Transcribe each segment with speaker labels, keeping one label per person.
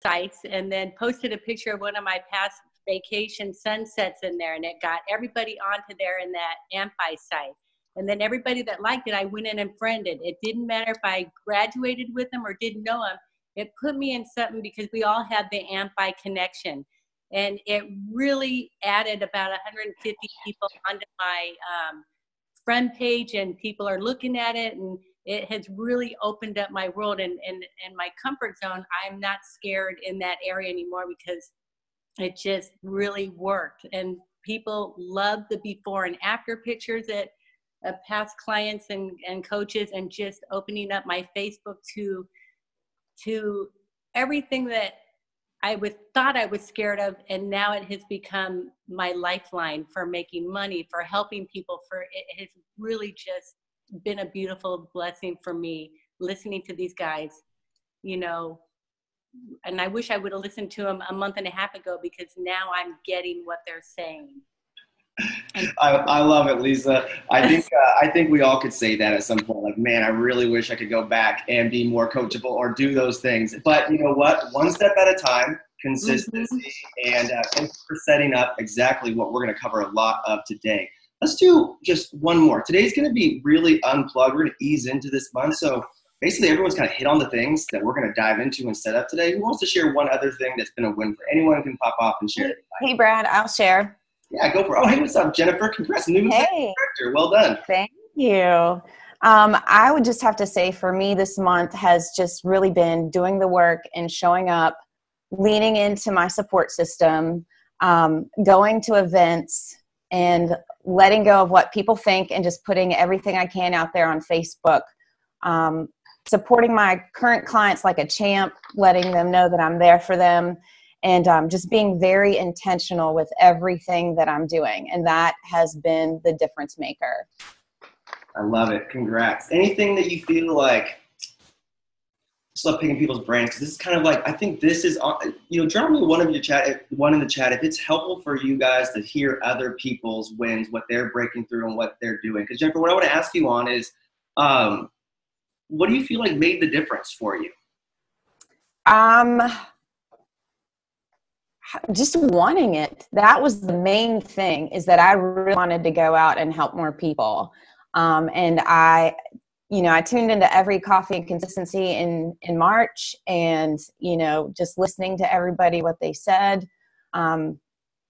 Speaker 1: sites and then posted a picture of one of my past vacation sunsets in there, and it got everybody onto there in that Ampi site. And then everybody that liked it, I went in and friended. It didn't matter if I graduated with them or didn't know them. It put me in something because we all had the Ampi connection. And it really added about 150 people onto my friend page, and people are looking at it, and it has really opened up my world and my comfort zone. I'm not scared in that area anymore because it just really worked. And people love the before and after pictures of past clients and coaches, and just opening up my Facebook to everything that thought I was scared of, and now it has become my lifeline for making money, for helping people. It has really just been a beautiful blessing for me listening to these guys, you know. And I wish I would have listened to them a month and a half ago, because now I'm getting what they're saying.
Speaker 2: I love it, Lisa. I think we all could say that at some point. Like, man, I really wish I could go back and be more coachable or do those things. But you know what? One step at a time, consistency, and thanks for setting up exactly what we're going to cover a lot of today. Let's do just one more. Today's going to be really unplugged. We're going to ease into this month. So basically, everyone's kind of hit on the things that we're going to dive into and set up today. Who wants to share one other thing that's been a win for anyone? Can pop off and share it.
Speaker 3: Hey, Brad, I'll share.
Speaker 2: Yeah, go for it. Oh, hey, what's up, Jennifer? Congrats, new director. Well done.
Speaker 3: Thank you. I would just have to say, for me, this month has just really been doing the work and showing up, leaning into my support system, going to events, and letting go of what people think, and just putting everything I can out there on Facebook. Supporting my current clients like a champ, letting them know that I'm there for them, and just being very intentional with everything that I'm doing. And that has been the difference maker.
Speaker 2: I love it. Congrats. Anything that you feel like, just love picking people's brains, because this is kind of like, I think this is, drop me one in the chat if it's helpful for you guys to hear other people's wins, what they're breaking through and what they're doing. Because Jennifer, what I want to ask you on is, what do you feel like made the difference for you?
Speaker 3: Just wanting it. That was the main thing, is that I really wanted to go out and help more people. And I tuned into every Coffee and Consistency in March, and, just listening to everybody, what they said, and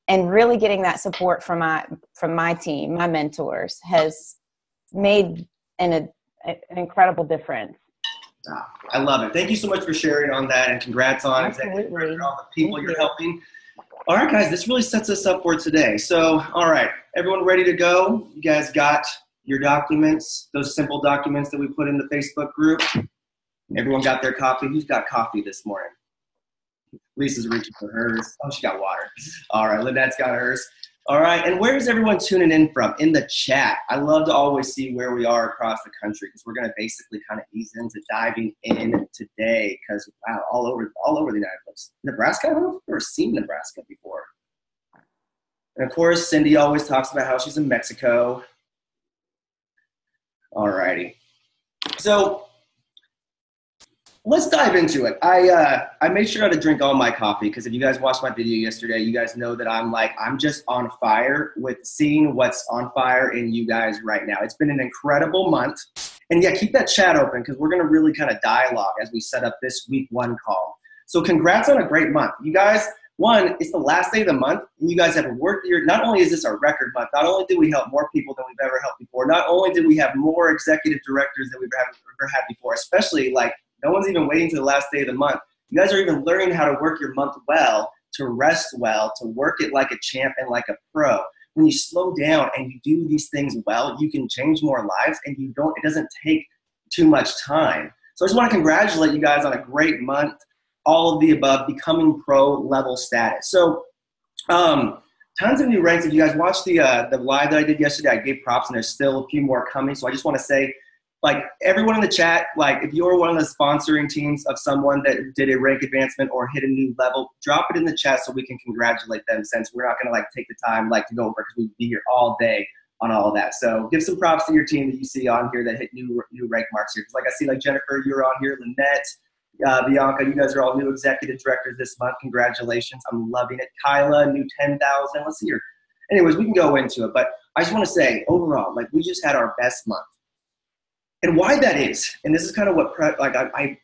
Speaker 3: really getting that support from my team, my mentors, has made an incredible difference.
Speaker 2: I love it. Thank you so much for sharing on that, and congrats on executive director, all the people you're helping. All right, guys, this really sets us up for today. So, all right, everyone ready to go? You guys got your documents, those simple documents that we put in the Facebook group? Everyone got their coffee? Who's got coffee this morning? Lisa's reaching for hers. Oh, she got water. All right, Lynette's got hers. All right, and where is everyone tuning in from? In the chat. I love to always see where we are across the country, because we're going to basically kind of ease into diving in today, because, wow, all over the United States. Nebraska? I don't know if I've ever seen Nebraska before. And, of course, Cindy always talks about how she's in Mexico. All righty. So let's dive into it. I made sure to drink all my coffee, because if you guys watched my video yesterday, you guys know that I'm just on fire with seeing what's on fire in you guys right now. It's been an incredible month. And yeah, keep that chat open, because we're going to really kind of dialogue as we set up this week one call. So congrats on a great month. You guys, one, it's the last day of the month, and you guys have worked here. Not only is this our record month, not only did we help more people than we've ever helped before, not only did we have more executive directors than we've ever had before, especially like, no one's even waiting to the last day of the month. You guys are even learning how to work your month well, to rest well, to work it like a champ and like a pro. When you slow down and you do these things well, you can change more lives, and it doesn't take too much time. So I just want to congratulate you guys on a great month, all of the above, becoming pro level status. So tons of new ranks. If you guys watched the live that I did yesterday, I gave props, and there's still a few more coming. So I just want to say, like, everyone in the chat, like, if you're one of the sponsoring teams of someone that did a rank advancement or hit a new level, drop it in the chat so we can congratulate them, since we're not going to like take the time like to go over, because we'd be here all day on all of that. So give some props to your team that you see on here that hit new rank marks here. Because like I see, like Jennifer, you're on here, Lynette, Bianca, you guys are all new executive directors this month. Congratulations. I'm loving it. Kyla, new 10,000. Let's see here. Anyways, we can go into it, but I just want to say overall, like we just had our best month. And why that is, and this is kind of what, I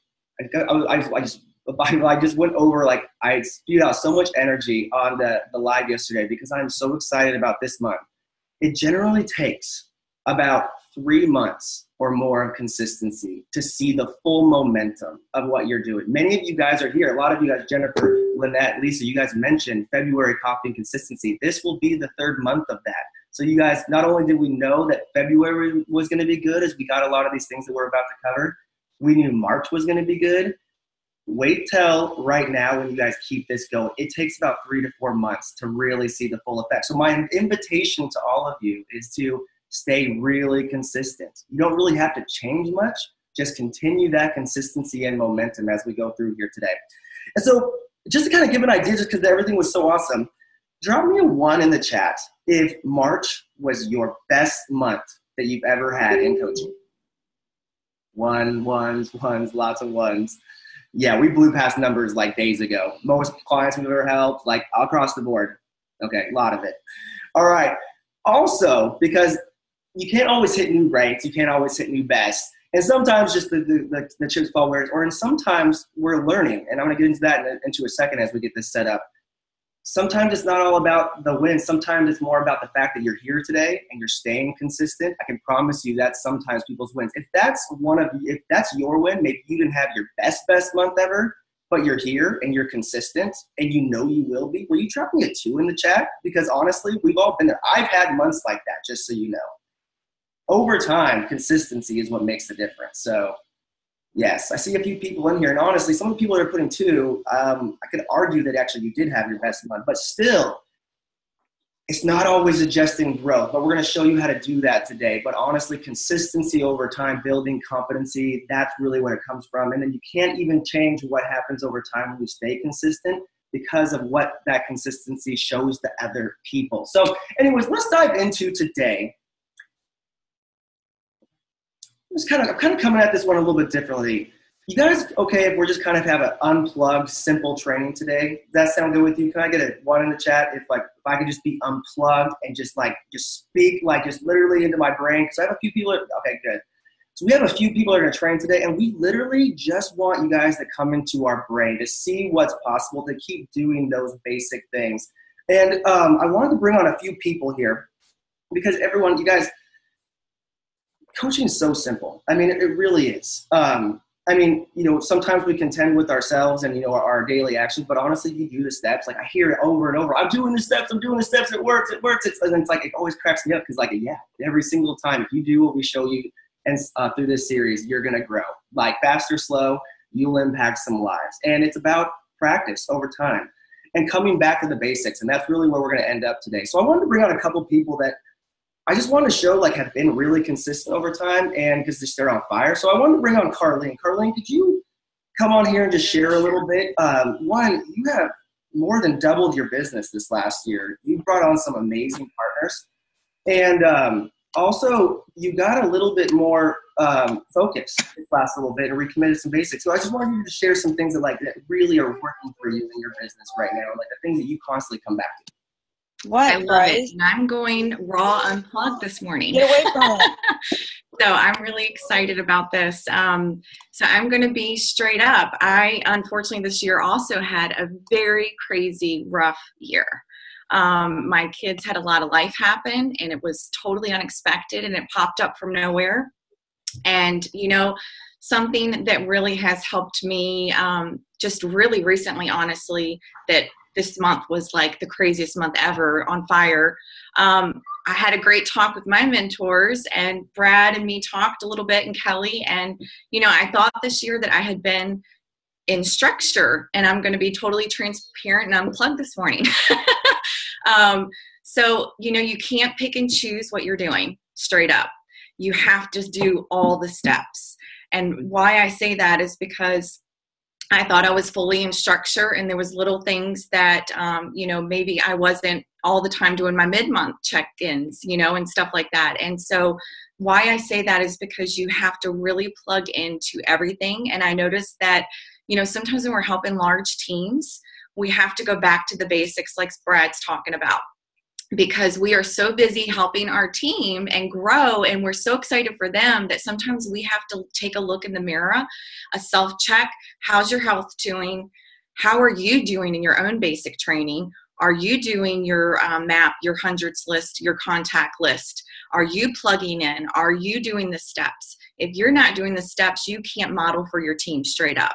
Speaker 2: just went over, like I spewed out so much energy on the live yesterday because I'm so excited about this month. It generally takes about 3 months or more of consistency to see the full momentum of what you're doing. Many of you guys are here. A lot of you guys, Jennifer, Lynette, Lisa, you guys mentioned February coffee and consistency. This will be the 3rd month of that. So you guys, not only did we know that February was going to be good as we got a lot of these things that we're about to cover, we knew March was going to be good. Wait till right now when you guys keep this going. It takes about 3 to 4 months to really see the full effect. So my invitation to all of you is to stay really consistent. You don't really have to change much. Just continue that consistency and momentum as we go through here today. And so just to kind of give an idea, just because everything was so awesome, drop me a 1 in the chat if March was your best month that you've ever had in coaching. Ones, lots of ones. Yeah, we blew past numbers like days ago. Most clients we've ever helped, like across the board. Okay, a lot of it. All right. Also, because you can't always hit new rates, you can't always hit new bests. And sometimes just the chips fall where it's, or and sometimes we're learning. And I'm going to get into that into a second as we get this set up. Sometimes it's not all about the win. Sometimes it's more about the fact that you're here today and you're staying consistent. I can promise you that's sometimes people's wins. If that's if that's your win, maybe you didn't have your best month ever, but you're here and you're consistent and you know you will be. Will you drop me a 2 in the chat? Because honestly, we've all been there. I've had months like that, just so you know. Over time, consistency is what makes the difference. So yes, I see a few people in here, and honestly, some of the people that are putting 2, I could argue that actually you did have your best month, but still, it's not always adjusting growth, but we're going to show you how to do that today. But honestly, consistency over time, building competency, that's really where it comes from. And then you can't even change what happens over time when you stay consistent because of what that consistency shows to other people. So anyways, let's dive into today. I'm kind of coming at this one a little bit differently. You guys okay if we're just kind of have an unplugged, simple training today? Does that sound good with you? Can I get a 1 in the chat if I could just be unplugged and just speak just literally into my brain? Because I have a few people. Okay, good. So we have a few people that are going to train today, and we literally just want you guys to come into our brain to see what's possible, to keep doing those basic things. And I wanted to bring on a few people here because everyone, you guys, coaching is so simple. I mean, it really is. Sometimes we contend with ourselves and, our daily actions, but honestly, you do the steps. Like I hear it over and over. I'm doing the steps. It works. And it's like, it always cracks me up because every single time, if you do what we show you and through this series, you're going to grow. Like fast or slow, you'll impact some lives. And it's about practice over time and coming back to the basics. And that's really where we're going to end up today. So I wanted to bring on a couple people that I just want to show have been really consistent over time and because they're on fire. So I wanted to bring on Carlene. Carlene, could you come on here and just share a little bit? One, you have more than doubled your business this last year. You brought on some amazing partners. And also you got a little bit more focus this last little bit and recommitted some basics. So I just wanted you to share some things that really are working for you in your business right now, like the things that you constantly come back to.
Speaker 4: What? I love it. And I'm going raw unplugged this morning.
Speaker 3: Get away from it.
Speaker 4: So I'm really excited about this. So I'm going to be straight up. I, unfortunately, this year also had a very crazy, rough year. My kids had a lot of life happen, and it was totally unexpected, and it popped up from nowhere. And, something that really has helped me just really recently, honestly, that this month was like the craziest month ever, on fire. I had a great talk with my mentors, and Brad and me talked a little bit, and Kelly. And, I thought this year that I had been in structure, and I'm going to be totally transparent and unplugged this morning. So, you can't pick and choose what you're doing straight up. You have to do all the steps. And why I say that is because I thought I was fully in structure, and there was little things that, maybe I wasn't all the time doing my mid-month check-ins, and stuff like that. And so why I say that is because you have to really plug into everything. And I noticed that, sometimes when we're helping large teams, we have to go back to the basics like Brad's talking about, because we are so busy helping our team and grow, and we're so excited for them that sometimes we have to take a look in the mirror, a self-check. How's your health doing? How are you doing in your own basic training? Are you doing your map, your hundreds list, your contact list? Are you plugging in? Are you doing the steps? If you're not doing the steps, you can't model for your team straight up.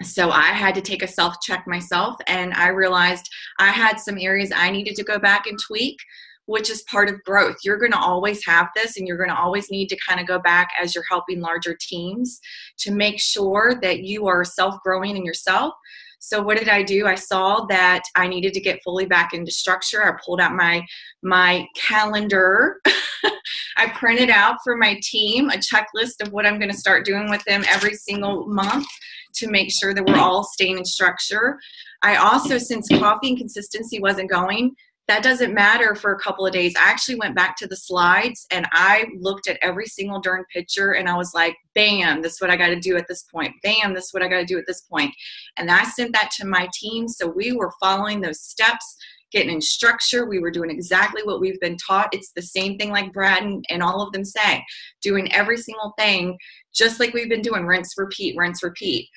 Speaker 4: So I had to take a self-check myself, and I realized I had some areas I needed to go back and tweak, which is part of growth. You're going to always have this, and you're going to always need to kind of go back as you're helping larger teams to make sure that you are self-growing in yourself. So what did I do? I saw that I needed to get fully back into structure. I pulled out my calendar. I printed out for my team a checklist of what I'm going to start doing with them every single month to make sure that we're all staying in structure. I also, since coffee and consistency wasn't going, that doesn't matter for a couple of days. I actually went back to the slides and I looked at every single darn picture, and I was like, bam, this is what I got to do at this point. Bam, this is what I got to do at this point. And I sent that to my team. So we were following those steps, getting in structure. We were doing exactly what we've been taught. It's the same thing like Brad and all of them say, doing every single thing just like we've been doing, rinse, repeat, rinse, repeat.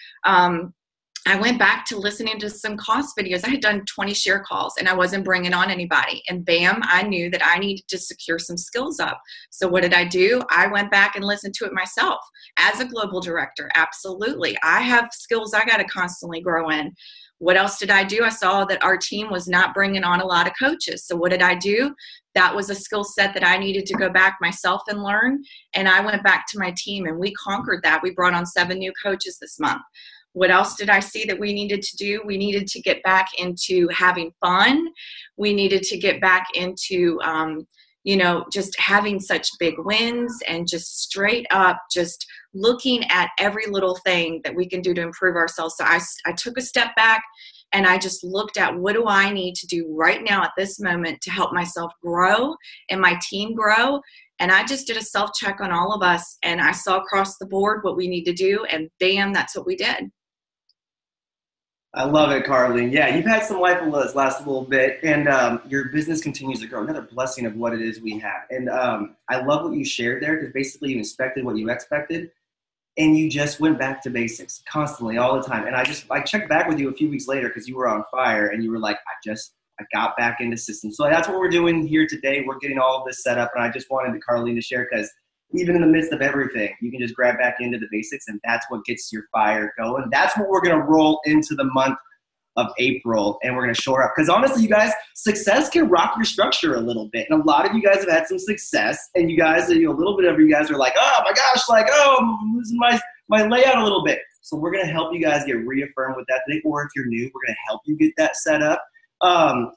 Speaker 4: I went back to listening to some cost videos. I had done 20 share calls and I wasn't bringing on anybody. And bam, I knew that I needed to secure some skills up. So what did I do? I went back and listened to it myself as a global director. Absolutely. I have skills I got to constantly grow in. What else did I do? I saw that our team was not bringing on a lot of coaches. So what did I do? That was a skill set that I needed to go back myself and learn. And I went back to my team and we conquered that. We brought on 7 new coaches this month. What else did I see that we needed to do? We needed to get back into having fun. We needed to get back into, just having such big wins and just straight up just looking at every little thing that we can do to improve ourselves. So I took a step back and I just looked at what do I need to do right now at this moment to help myself grow and my team grow. And I just did a self-check on all of us, and I saw across the board what we need to do, and bam, that's what we did.
Speaker 2: I love it, Carlene. Yeah, you've had some life with us last little bit, and your business continues to grow. Another blessing of what it is we have. And I love what you shared there, because basically you inspected what you expected, and you just went back to basics constantly all the time. And I checked back with you a few weeks later because you were on fire, and you were like, I got back into systems. So that's what we're doing here today. We're getting all of this set up, and I just wanted Carlene to share, because even in the midst of everything, you can just grab back into the basics, and that's what gets your fire going. That's what we're going to roll into the month of April, and we're going to shore up. Because honestly, you guys, success can rock your structure a little bit. And a lot of you guys have had some success, and you guys, a little bit of you guys are like, oh my gosh, I'm losing my layout a little bit. So we're going to help you guys get reaffirmed with that today. Or if you're new, we're going to help you get that set up.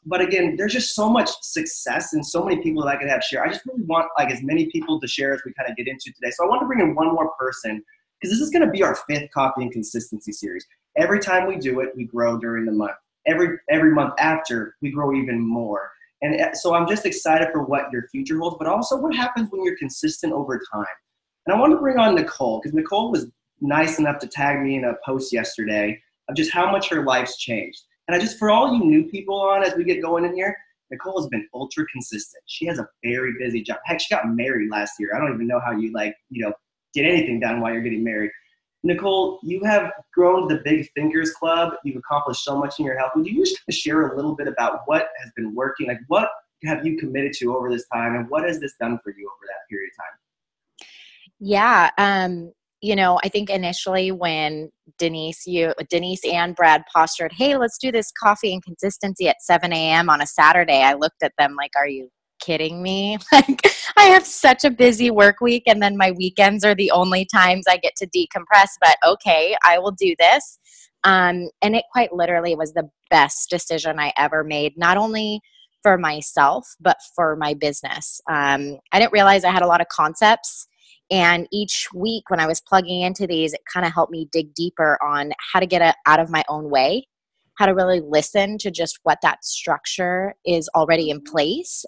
Speaker 2: But again, there's just so much success and so many people that I could have share. I just really want as many people to share as we kind of get into today. So I want to bring in one more person, because this is going to be our 5th Coffee and Consistency series. Every time we do it, we grow during the month. Every month after, we grow even more. And so I'm just excited for what your future holds, but also what happens when you're consistent over time. And I want to bring on Nicole, because Nicole was nice enough to tag me in a post yesterday of just how much her life's changed. And for all you new people on as we get going in here, Nicole has been ultra consistent. She has a very busy job. Heck, she got married last year. I don't even know how you get anything done while you're getting married. Nicole, you have grown the Big Thinkers Club. You've accomplished so much in your health. Would you just share a little bit about what has been working? What have you committed to over this time, and what has this done for you over that period of time?
Speaker 5: Yeah. I think initially when Denise and Brad postured, hey, let's do this coffee and consistency at 7 a.m. on a Saturday, I looked at them like, are you kidding me? I have such a busy work week, and then my weekends are the only times I get to decompress, but okay, I will do this. And it quite literally was the best decision I ever made, not only for myself, but for my business. I didn't realize I had a lot of concepts. And each week when I was plugging into these, it kind of helped me dig deeper on how to get out of my own way, how to really listen to just what that structure is already in place.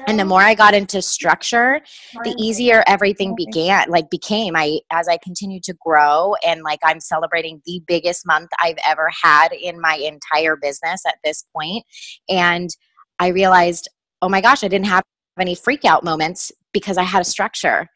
Speaker 5: And the more I got into structure, the easier everything became. As I continued to grow, and like I'm celebrating the biggest month I've ever had in my entire business at this point. And I realized, oh my gosh, I didn't have any freak out moments because I had a structure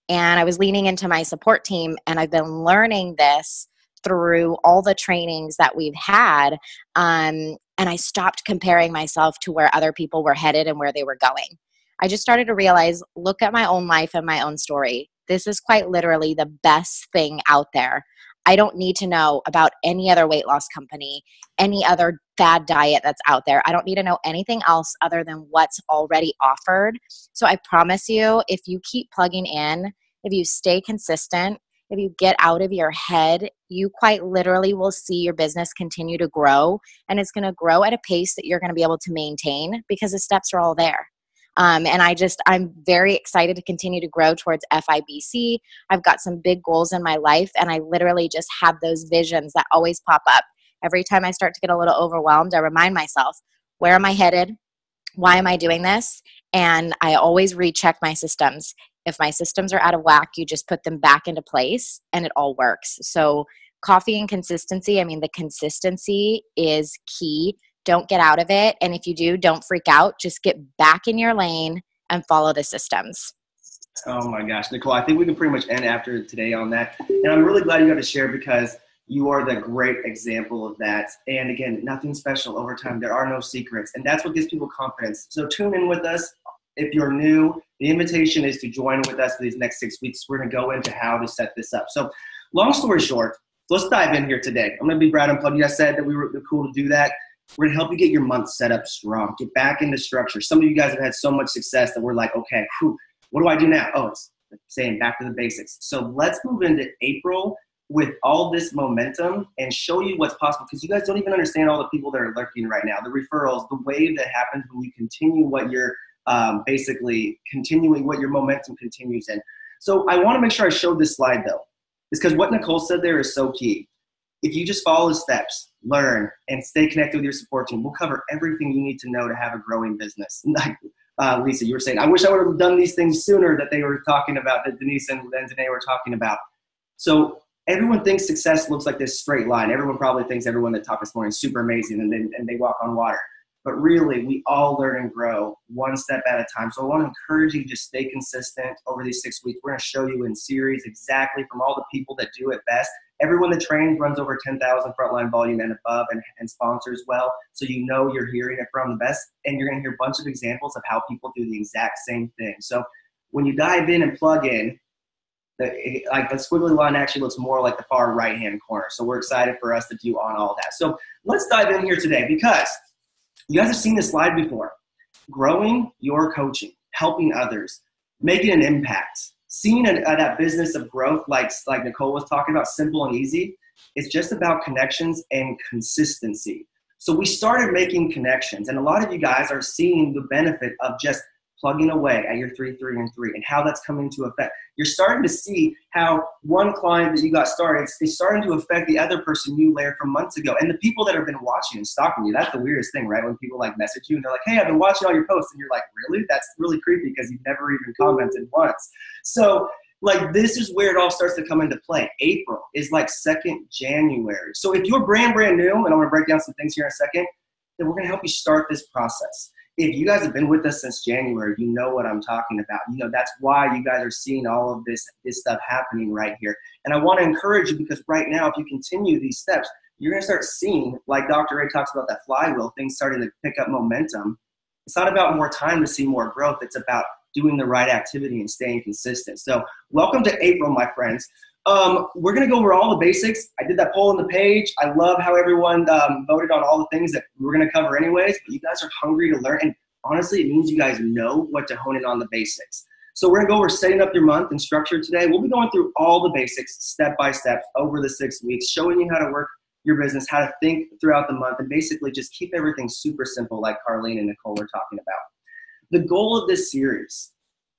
Speaker 5: and I was leaning into my support team. And I've been learning this through all the trainings that we've had. And I stopped comparing myself to where other people were headed and where they were going. I just started to realize, look at my own life and my own story. This is quite literally the best thing out there. I don't need to know about any other weight loss company, any other fad diet that's out there. I don't need to know anything else other than what's already offered. So I promise you, if you keep plugging in, if you stay consistent, if you get out of your head, you quite literally will see your business continue to grow, and it's going to grow at a pace that you're going to be able to maintain because the steps are all there. And I'm very excited to continue to grow towards FIBC. I've got some big goals in my life, and I literally just have those visions that always pop up. Every time I start to get a little overwhelmed, I remind myself, where am I headed? Why am I doing this? And I always recheck my systems. If my systems are out of whack, you just put them back into place and it all works. So coffee and consistency, I mean, the consistency is key. Don't get out of it. And if you do, don't freak out. Just get back in your lane and follow the systems.
Speaker 2: Oh my gosh, Nicole, I think we can pretty much end after today on that. And I'm really glad you got to share because you are the great example of that. And again, nothing special over time. There are no secrets. And that's what gives people confidence. So tune in with us. If you're new, the invitation is to join with us for these next 6 weeks. We're going to go into how to set this up. So long story short, let's dive in here today. I'm going to be Brad Unplugged. You guys said that we were cool to do that. We're going to help you get your month set up strong, get back into structure. Some of you guys have had so much success that we're like, okay, what do I do now? Oh, it's saying back to the basics. So let's move into April with all this momentum and show you what's possible, because you guys don't even understand all the people that are lurking right now, the referrals, the wave that happens when you continue what you're basically continuing, what your momentum continues in. So I want to make sure I showed this slide though, is because what Nicole said there is so key. If you just follow the steps, learn, and stay connected with your support team, we'll cover everything you need to know to have a growing business. Like Lisa, you were saying, I wish I would have done these things sooner that they were talking about, that Denise and Danae were talking about. So everyone thinks success looks like this straight line. Everyone probably thinks everyone that talked this morning is super amazing and they walk on water. But really, we all learn and grow one step at a time. So I want to encourage you to just stay consistent over these 6 weeks. We're going to show you in series exactly from all the people that do it best. Everyone that trains runs over 10,000 frontline volume and above and sponsors well. So you know you're hearing it from the best. And you're going to hear a bunch of examples of how people do the exact same thing. So when you dive in and plug in, the squiggly line actually looks more like the far right-hand corner. So we're excited for us to do on all that. So let's dive in here today because you guys have seen this slide before. Growing your coaching, helping others, making an impact, seeing that business of growth like Nicole was talking about, simple and easy. It's just about connections and consistency. So we started making connections, and a lot of you guys are seeing the benefit of just plugging away at your 3, 3, and 3 and how that's coming into effect. You're starting to see how one client that you got started is starting to affect the other person you layered from months ago. And the people that have been watching and stalking you, that's the weirdest thing, right? When people like message you and they're like, hey, I've been watching all your posts. And you're like, really? That's really creepy because you've never even commented once. So like this is where it all starts to come into play. April is like 2nd January. So if you're brand new, and I'm going to break down some things here in a second, then we're going to help you start this process. If you guys have been with us since January, you know what I'm talking about. You know, that's why you guys are seeing all of this stuff happening right here. And I want to encourage you because right now, if you continue these steps, you're going to start seeing, like Dr. Ray talks about that flywheel, things starting to pick up momentum. It's not about more time to see more growth. It's about doing the right activity and staying consistent. So welcome to April, my friends. We're going to go over all the basics. I did that poll on the page. I love how everyone voted on all the things that we're going to cover anyways, but you guys are hungry to learn. And honestly, it means you guys know what to hone in on the basics. So we're going to go over setting up your month and structure today. We'll be going through all the basics step by step over the 6 weeks, showing you how to work your business, how to think throughout the month, and basically just keep everything super simple like Carlene and Nicole were talking about. The goal of this series,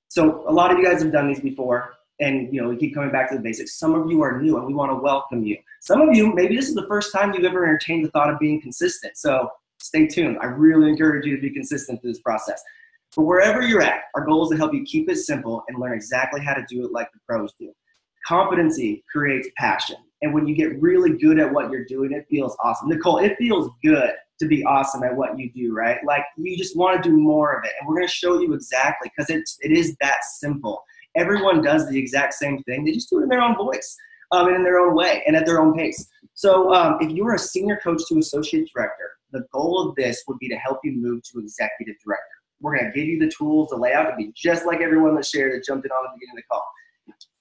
Speaker 2: so a lot of you guys have done these before. And, you know, we keep coming back to the basics. Some of you are new, and we want to welcome you. Some of you, maybe this is the first time you've ever entertained the thought of being consistent. So stay tuned. I really encourage you to be consistent through this process. But wherever you're at, our goal is to help you keep it simple and learn exactly how to do it like the pros do. Competency creates passion. And when you get really good at what you're doing, it feels awesome. Nicole, it feels good to be awesome at what you do, right? Like you just want to do more of it. And we're going to show you exactly, because it is that simple. Everyone does the exact same thing. They just do it in their own voice and in their own way and at their own pace. So if you're a senior coach to associate director, the goal of this would be to help you move to executive director. We're going to give you the tools, the layout to be just like everyone that shared that jumped in on the beginning of the call.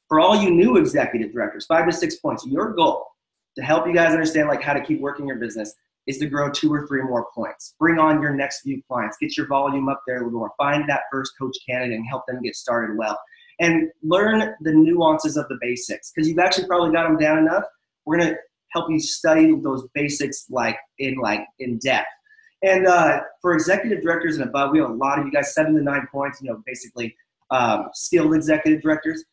Speaker 2: For all you new executive directors, 5 to 6 points, your goal to help you guys understand like how to keep working your business is to grow 2 or 3 more points. Bring on your next few clients, get your volume up there a little more, find that first coach candidate and help them get started well. And learn the nuances of the basics, because you've actually probably got them down enough. We're going to help you study those basics in depth. And for executive directors and above, we have a lot of you guys, 7 to 9 points, basically skilled executive directors.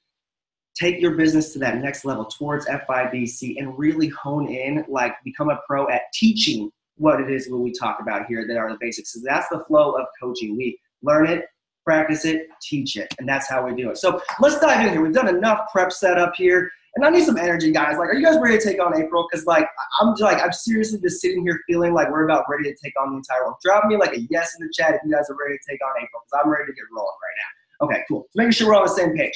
Speaker 2: Take your business to that next level towards FIBC and really hone in, become a pro at teaching what it is what we talk about here that are the basics. So that's the flow of coaching. We learn it, practice it, teach it, and that's how we do it. So let's dive in here. We've done enough prep setup here, and I need some energy, guys. Are you guys ready to take on April? Because I'm seriously just sitting here feeling like we're about ready to take on the entire world. Drop me a yes in the chat if you guys are ready to take on April, because I'm ready to get rolling right now. Okay, cool. So making sure we're on the same page.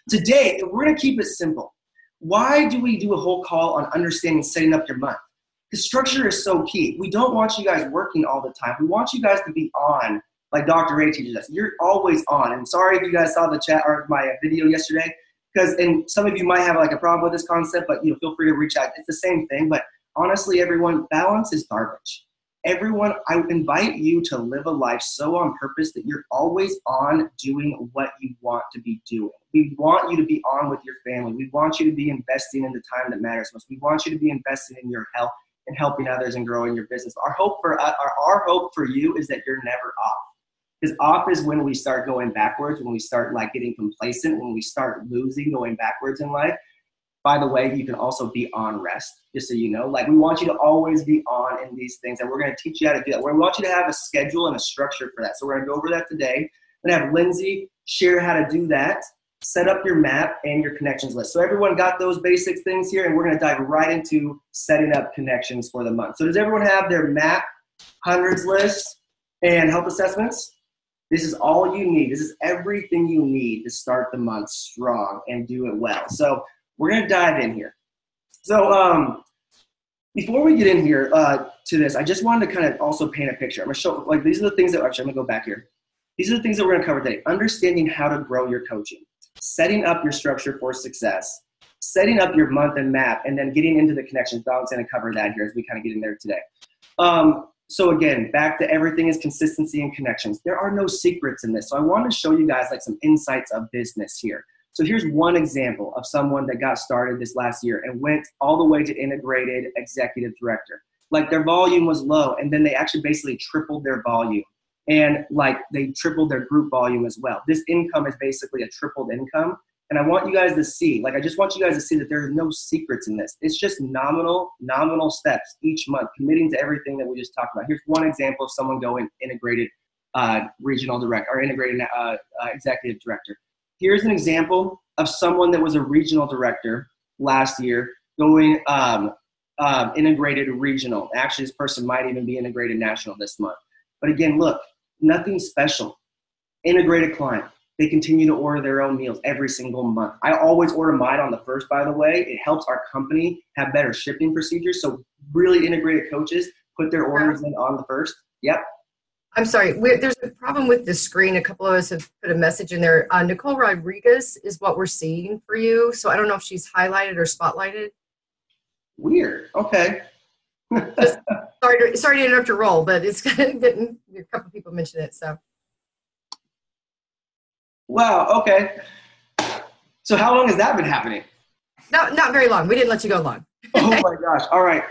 Speaker 2: Today, we're going to keep it simple. Why do we do a whole call on understanding setting up your month? Because structure is so key. We don't want you guys working all the time. We want you guys to be on, like Dr. Ray teaches us. You're always on. And sorry if you guys saw the chat or my video yesterday, and some of you might have a problem with this concept, but feel free to reach out. It's the same thing. But honestly, everyone, balance is garbage. Everyone, I invite you to live a life so on purpose that you're always on doing what you want to be doing. We want you to be on with your family. We want you to be investing in the time that matters most. We want you to be investing in your health and helping others and growing your business. Our hope for you is that you're never off. Because off is when we start going backwards, when we start getting complacent, when we start losing, going backwards in life. By the way, you can also be on rest, just so you know. We want you to always be on in these things, and we're going to teach you how to do that. We want you to have a schedule and a structure for that. So we're going to go over that today. We're going to have Lindsay share how to do that, set up your map and your connections list. So everyone got those basic things here, and we're going to dive right into setting up connections for the month. So does everyone have their map, hundreds list, and health assessments? This is all you need. This is everything you need to start the month strong and do it well. So we're going to dive in here. So before we get in here to this, I just wanted to kind of also paint a picture. I'm going to show, these are the things that, actually, I'm going to go back here. These are the things that we're going to cover today. Understanding how to grow your coaching, setting up your structure for success, setting up your month and map, and then getting into the connections. Don's going to cover that here as we kind of get in there today. So again, back to everything is consistency and connections. There are no secrets in this. So I want to show you guys some insights of business here. So here's one example of someone that got started this last year and went all the way to integrated executive director. Their volume was low, and then they actually basically tripled their volume. And they tripled their group volume as well. This income is basically a tripled income. And I want you guys to see, I just want you guys to see that there's no secrets in this. It's just nominal steps each month, committing to everything that we just talked about. Here's one example of someone going integrated regional director or integrated executive director. Here's an example of someone that was a regional director last year going integrated regional. Actually, this person might even be integrated national this month. But again, look, nothing special. Integrated client. They continue to order their own meals every single month. I always order mine on the 1st, by the way. It helps our company have better shipping procedures. So really integrated coaches put their orders in on the 1st. Yep.
Speaker 6: I'm sorry. There's a problem with the screen. A couple of us have put a message in there. Nicole Rodriguez is what we're seeing for you. So I don't know if she's highlighted or spotlighted.
Speaker 2: Weird. Okay.
Speaker 6: Sorry to interrupt your role, but it's kind of getting a couple of people mentioned it. So.
Speaker 2: Wow. Okay. So how long has that been happening?
Speaker 6: No, not very long. We didn't let you go long.
Speaker 2: Oh my gosh. All right.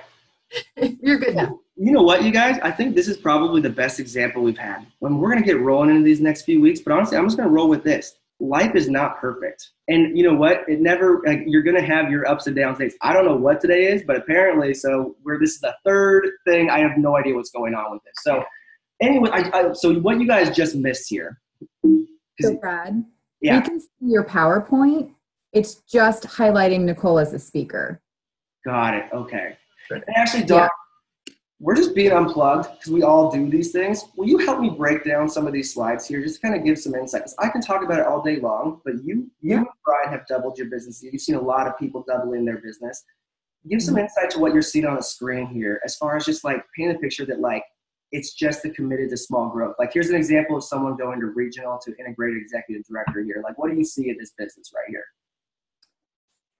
Speaker 6: You're good now.
Speaker 2: You know what, you guys? I think this is probably the best example we've had. When we're going to get rolling into these next few weeks, but honestly, I'm just going to roll with this. Life is not perfect. And you know what? It never, you're going to have your ups and downs days. I don't know what today is, but apparently, this is the 3rd thing. I have no idea what's going on with this. So anyway, so what you guys just missed here
Speaker 7: So Brad,
Speaker 2: Yeah.
Speaker 7: we can see your PowerPoint. It's just highlighting Nicole as a speaker.
Speaker 2: Got it. Okay. And actually, Dawn, we're just being unplugged because we all do these things. Will you help me break down some of these slides here, just to kind of give some insight? Because I can talk about it all day long, but you and Brian have doubled your business. You've seen a lot of people doubling their business. Give some insight to what you're seeing on the screen here, as far as just like paint a picture that like it's just the committed to small growth. Like here's an example of someone going to regional to integrated executive director here. Like what do you see in this business right here?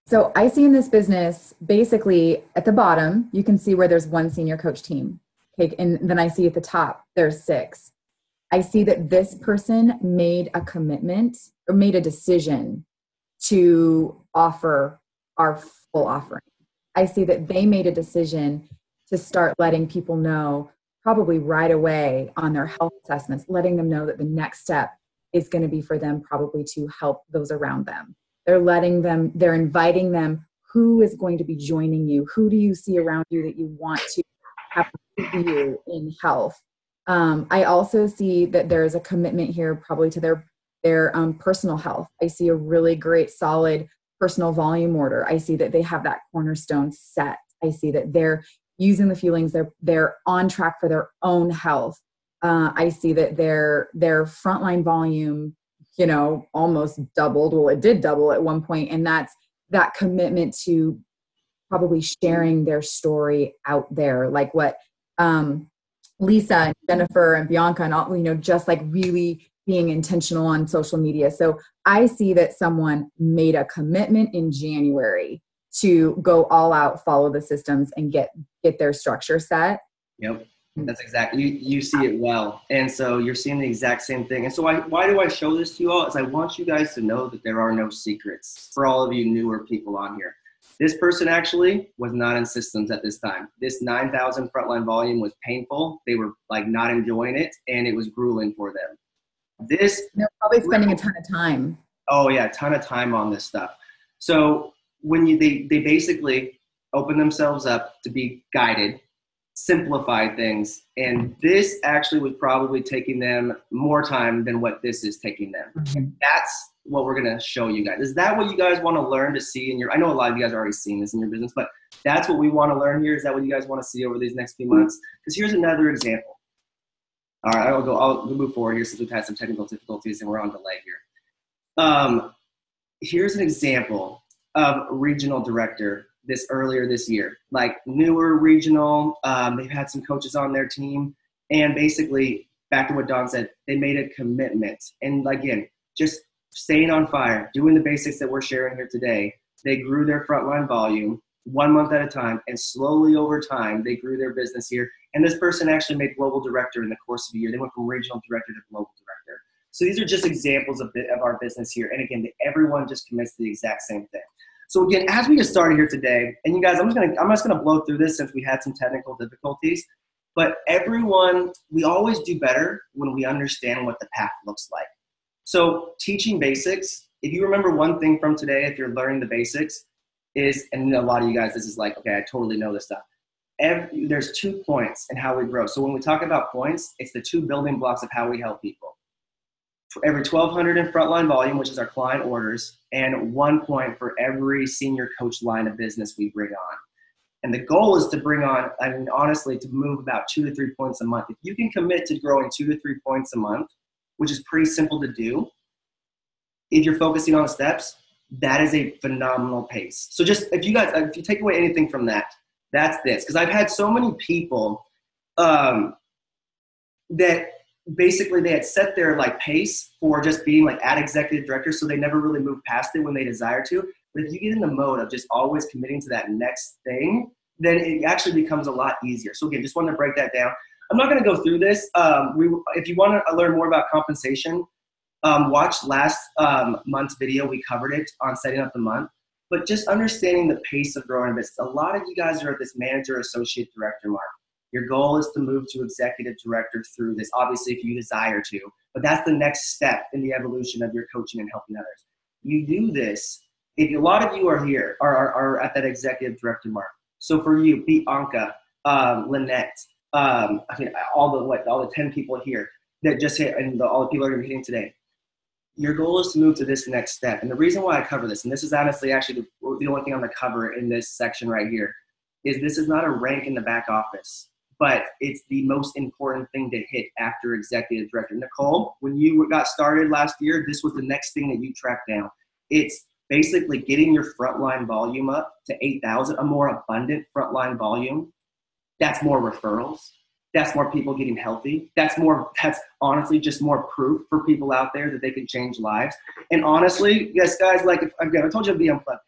Speaker 7: So I see in this business, basically at the bottom, you can see where there's one senior coach team. Okay, and then I see at the top, there's 6. I see that this person made a commitment or made a decision to offer our full offering. I see that they made a decision to start letting people know probably right away on their health assessments, letting them know that the next step is going to be for them probably to help those around them. They're inviting them, who is going to be joining you? Who do you see around you that you want to have with you in health? I also see that there's a commitment here probably to their personal health. I see a really great, solid personal volume order. I see that they have that cornerstone set. I see that they're using the feelings. They're on track for their own health. I see that their frontline volume, almost doubled. Well, it did double at one point, and that's that commitment to probably sharing their story out there, like what Lisa and Jennifer and Bianca and all, just like really being intentional on social media. So I see that someone made a commitment in January to go all out, follow the systems, and get their structure set.
Speaker 2: Yep. That's exactly, you see it well. And so you're seeing the exact same thing. And so why do I show this to you all? Is I want you guys to know that there are no secrets for all of you newer people on here. This person actually was not in systems at this time. This 9,000 frontline volume was painful. They were like not enjoying it, and it was grueling for them.
Speaker 7: They're probably spending a ton of time.
Speaker 2: Oh yeah, a ton of time on this stuff. So when they basically open themselves up to be guided, simplify things, and this actually was probably taking them more time than what this is taking them.
Speaker 7: Mm-hmm.
Speaker 2: That's what we're going to show you guys. Is that what you guys want to learn to see in your, I know a lot of you guys are already seeing this in your business, but that's what we want to learn here. Is that what you guys want to see over these next few months? Because here's another example. All right, I'll move forward here since we've had some technical difficulties and we're on delay here. Here's an example of a regional director earlier this year, like newer regional. They've had some coaches on their team, and basically back to what Dawn said, they made a commitment. And again, just staying on fire, doing the basics that we're sharing here today. They grew their frontline volume 1 month at a time, and slowly over time, they grew their business here. And this person actually made global director in the course of a year. They went from regional director to global director. So these are just examples of our business here. And again, everyone just commits to the exact same thing. So again, as we get started here today, and you guys, I'm just gonna blow through this since we had some technical difficulties. But everyone, we always do better when we understand what the path looks like. So teaching basics, if you remember one thing from today, if you're learning the basics, is, and a lot of you guys, this is like, okay, I totally know this stuff. There's 2 points in how we grow. So when we talk about points, it's the 2 building blocks of how we help people. For every 1,200 in frontline volume, which is our client orders, and 1 point for every senior coach line of business we bring on. And the goal is to bring on, I mean, honestly, to move about 2 to 3 points a month. If you can commit to growing 2 to 3 points a month, which is pretty simple to do, if you're focusing on the steps, that is a phenomenal pace. So just, if you take away anything from that, that's this. Because I've had so many people that basically they had set their like pace for just being like at executive director, so they never really moved past it when they desire to. But if you get in the mode of just always committing to that next thing, then it actually becomes a lot easier. So again, just wanted to break that down. I'm not going to go through this. If you want to learn more about compensation, watch last month's video. We covered it on setting up the month. But just understanding the pace of growing a business. A lot of you guys are at this manager, associate director mark. Your goal is to move to executive director through this, obviously, if you desire to. But that's the next step in the evolution of your coaching and helping others. You do this, if a lot of you are here, are at that executive director mark. So for you, Bianca, Lynette, all the 10 people here, that just hit, and all the people are hitting today. Your goal is to move to this next step. And the reason why I cover this, and this is honestly actually the only thing I'm going to cover in this section right here, is this is not a rank in the back office, but it's the most important thing to hit after executive director. Nicole, when you got started last year, this was the next thing that you tracked down. It's basically getting your frontline volume up to 8,000, a more abundant frontline volume. That's more referrals. That's more people getting healthy. That's honestly just more proof for people out there that they can change lives. And honestly, yes, guys, like I told you I'd be unplugged.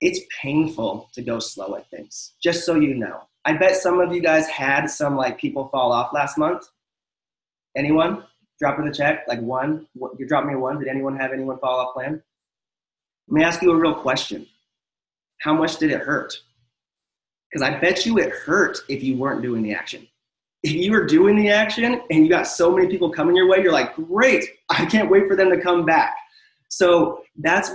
Speaker 2: It's painful to go slow at things, just so you know. I bet some of you guys had some like people fall off last month. Anyone? Drop in the chat, like one. You dropped me a one. Did anyone have anyone fall off plan? Let me ask you a real question. How much did it hurt? Because I bet you it hurt if you weren't doing the action. If you were doing the action and you got so many people coming your way, you're like, great, I can't wait for them to come back. So that's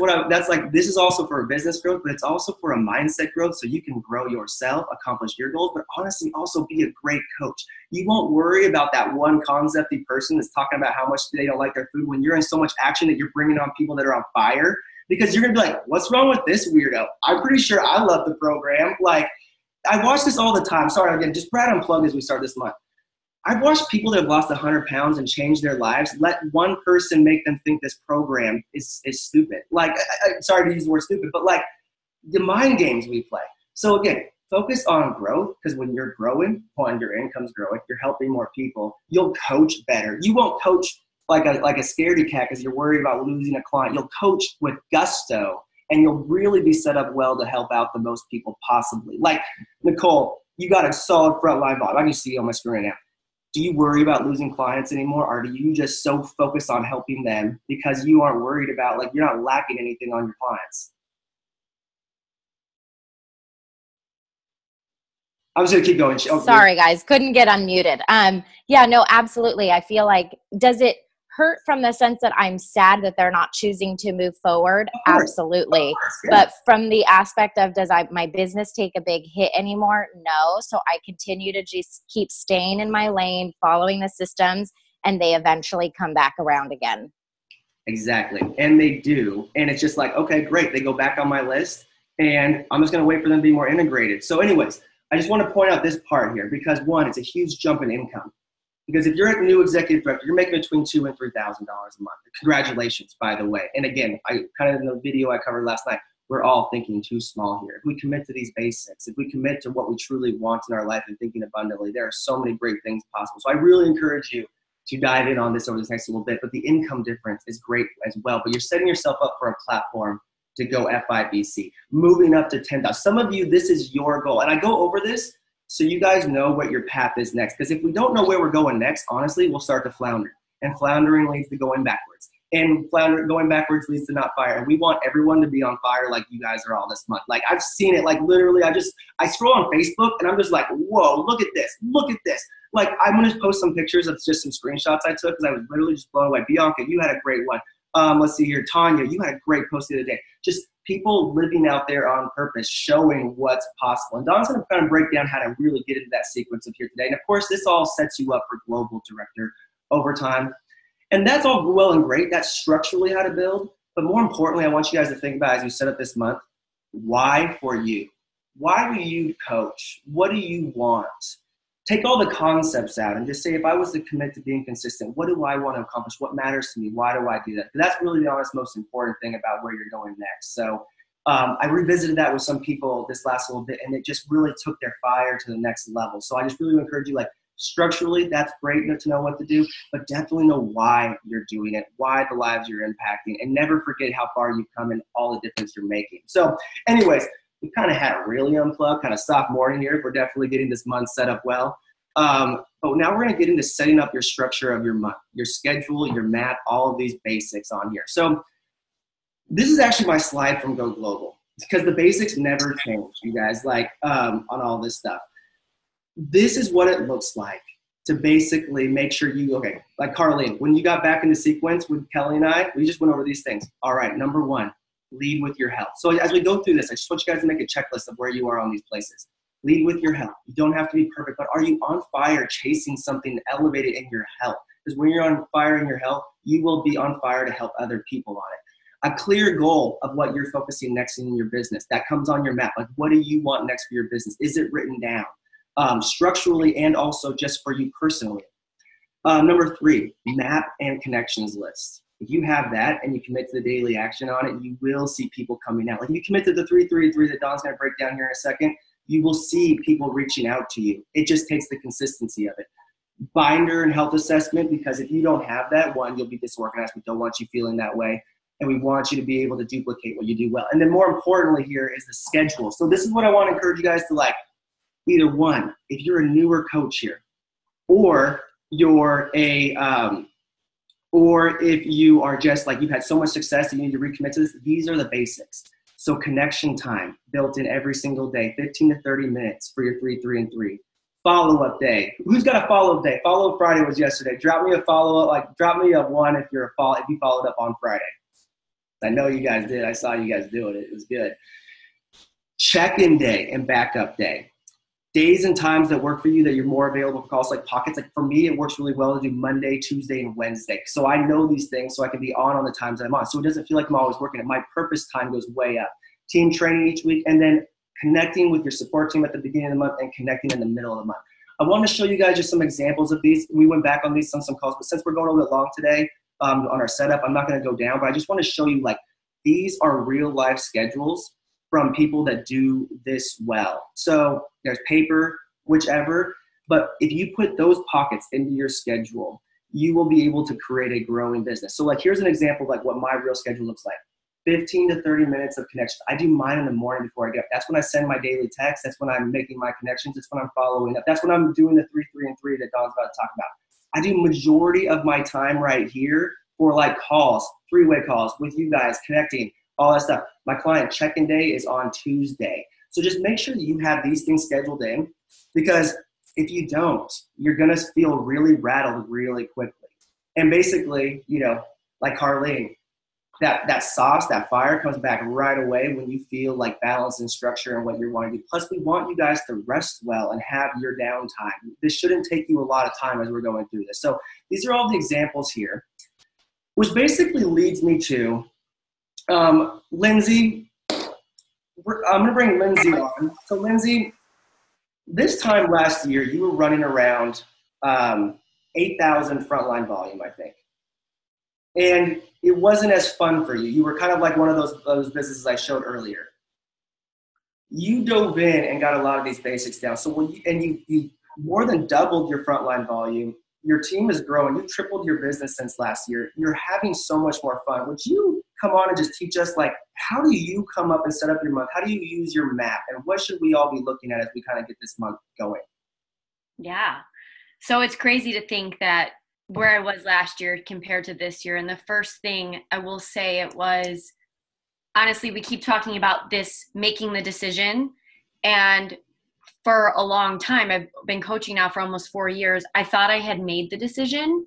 Speaker 2: this is also for a business growth, but it's also for a mindset growth so you can grow yourself, accomplish your goals, but honestly also be a great coach. You won't worry about that one concepty person that's talking about how much they don't like their food when you're in so much action that you're bringing on people that are on fire, because you're going to be like, what's wrong with this weirdo? I'm pretty sure I love the program. Like, I watch this all the time. Sorry, again, just Brad Unplugged as we start this month. I've watched people that have lost 100 pounds and changed their lives. Let one person make them think this program is stupid. Like, sorry to use the word stupid, but like the mind games we play. So again, focus on growth, because when you're growing, one, your income's growing, you're helping more people, you'll coach better. You won't coach like a scaredy cat because you're worried about losing a client. You'll coach with gusto. And you'll really be set up well to help out the most people possibly. Like, Nicole, you got a solid frontline volume. I can see you on my screen right now. Do you worry about losing clients anymore, or do you just so focus on helping them because you aren't worried about, like, you're not lacking anything on your clients? I was going to keep going.
Speaker 5: Sorry, guys. Couldn't get unmuted. Yeah, no, absolutely. I feel like, does it hurt from the sense that I'm sad that they're not choosing to move forward? Absolutely.
Speaker 2: Yeah.
Speaker 5: But from the aspect of, does my business take a big hit anymore? No. So I continue to just keep staying in my lane, following the systems, and they eventually come back around again.
Speaker 2: Exactly. And they do. And it's just like, okay, great. They go back on my list, and I'm just going to wait for them to be more integrated. So anyways, I just want to point out this part here because, one, it's a huge jump in income. Because if you're a new executive director, you're making between $2,000 and $3,000 a month. Congratulations, by the way. And again, I kind of in the video I covered last night, we're all thinking too small here. If we commit to these basics, if we commit to what we truly want in our life and thinking abundantly, there are so many great things possible. So I really encourage you to dive in on this over this next little bit. But the income difference is great as well. But you're setting yourself up for a platform to go FIBC, moving up to 10,000. Some of you, this is your goal. And I go over this so you guys know what your path is next. Because if we don't know where we're going next, honestly, we'll start to flounder. And floundering leads to going backwards. And going backwards leads to not fire. And we want everyone to be on fire like you guys are all this month. Like, I've seen it. Like, literally, I scroll on Facebook, and I'm just like, whoa, look at this. Look at this. Like, I'm going to post some pictures of just some screenshots I took because I was literally just blown away. Bianca, you had a great one. Let's see here. Tanya, you had a great post the other day. Just people living out there on purpose, showing what's possible. And Don's going to kind of break down how to really get into that sequence of here today. And of course, this all sets you up for global director over time. And that's all well and great. That's structurally how to build. But more importantly, I want you guys to think about, as you set up this month, why for you? Why do you coach? What do you want? Take all the concepts out and just say, if I was to commit to being consistent, what do I want to accomplish? What matters to me? Why do I do that? That's really the honest, most important thing about where you're going next. So I revisited that with some people this last little bit, and it just really took their fire to the next level. So I just really encourage you, like, structurally, that's great to know what to do, but definitely know why you're doing it, why the lives you're impacting, and never forget how far you've come and all the difference you're making. So anyways, we kind of had a really unplugged, kind of soft morning here. We're definitely getting this month set up well. But now we're going to get into setting up your structure of your month, your schedule, your map, all of these basics on here. So this is actually my slide from Go Global, because the basics never change, you guys, like on all this stuff. This is what it looks like to basically make sure you, okay, like Carlene, when you got back into sequence with Kelly and I, we just went over these things. All right, number one, lead with your health. So as we go through this, I just want you guys to make a checklist of where you are on these places. Lead with your health. You don't have to be perfect, but are you on fire chasing something elevated in your health? Because when you're on fire in your health, you will be on fire to help other people on it. A clear goal of what you're focusing next in your business. That comes on your map. Like, what do you want next for your business? Is it written down? Structurally and also just for you personally. Number 3, map and connections list. If you have that and you commit to the daily action on it, you will see people coming out. Like if you commit to the 3-3-3 that Don's going to break down here in a second, you will see people reaching out to you. It just takes the consistency of it. Binder and health assessment, because if you don't have that, one, you'll be disorganized. We don't want you feeling that way. And we want you to be able to duplicate what you do well. And then more importantly here is the schedule. So this is what I want to encourage you guys to like. Either one, if you're a newer coach here, or you're or if you are just like you've had so much success and you need to recommit to this, these are the basics. So connection time built in every single day, 15 to 30 minutes for your 3-3-3. Follow-up day. Who's got a follow-up day? Follow-up Friday was yesterday. Drop me a follow-up, like drop me a 1 if you followed up on Friday. I know you guys did. I saw you guys doing it. It was good. Check-in day and backup day. Days and times that work for you that you're more available for calls, like pockets. Like for me, it works really well to do Monday, Tuesday, and Wednesday. So I know these things so I can be on the times that I'm on. So it doesn't feel like I'm always working. And my purpose time goes way up. Team training each week, and then connecting with your support team at the beginning of the month and connecting in the middle of the month. I want to show you guys just some examples of these. We went back on these on some calls, but since we're going a little bit long today on our setup, I'm not going to go down, but I just want to show you like these are real life schedules from people that do this well. So there's paper, whichever, but if you put those pockets into your schedule, you will be able to create a growing business. So like, here's an example of like what my real schedule looks like. 15 to 30 minutes of connections. I do mine in the morning before I get up. That's when I send my daily text. That's when I'm making my connections. That's when I'm following up. That's when I'm doing the 3-3-3 that Don's about to talk about. I do majority of my time right here for like calls, 3-way calls with you guys, connecting, all that stuff. My client check-in day is on Tuesday. So just make sure that you have these things scheduled in, because if you don't, you're going to feel really rattled really quickly. And basically, you know, like Carlene, that sauce, that fire comes back right away when you feel like balance and structure and what you're wanting to do. Plus, we want you guys to rest well and have your downtime. This shouldn't take you a lot of time as we're going through this. So these are all the examples here, which basically leads me to Lindsay. I'm going to bring Lindsay on. So Lindsay, this time last year, you were running around 8,000 frontline volume, I think. And it wasn't as fun for you. You were kind of like one of those businesses I showed earlier. You dove in and got a lot of these basics down. So you more than doubled your frontline volume. Your team is growing. You tripled your business since last year. You're having so much more fun. Would you come on and just teach us, like, how do you come up and set up your month? How do you use your map? And what should we all be looking at as we kind of get this month going?
Speaker 8: Yeah. So it's crazy to think that where I was last year compared to this year. And the first thing I will say, it was, honestly, we keep talking about this, making the decision. And for a long time, I've been coaching now for almost 4 years. I thought I had made the decision,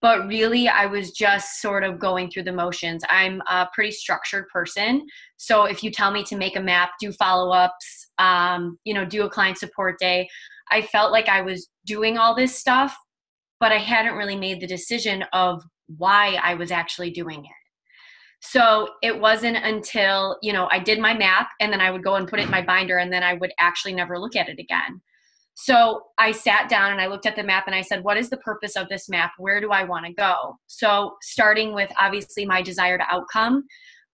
Speaker 8: but really I was just sort of going through the motions. I'm a pretty structured person. So if you tell me to make a map, do follow-ups, do a client support day, I felt like I was doing all this stuff, but I hadn't really made the decision of why I was actually doing it. So it wasn't until, I did my map and then I would go and put it in my binder and then I would actually never look at it again. So I sat down and I looked at the map and I said, what is the purpose of this map? Where do I want to go? So starting with obviously my desired outcome,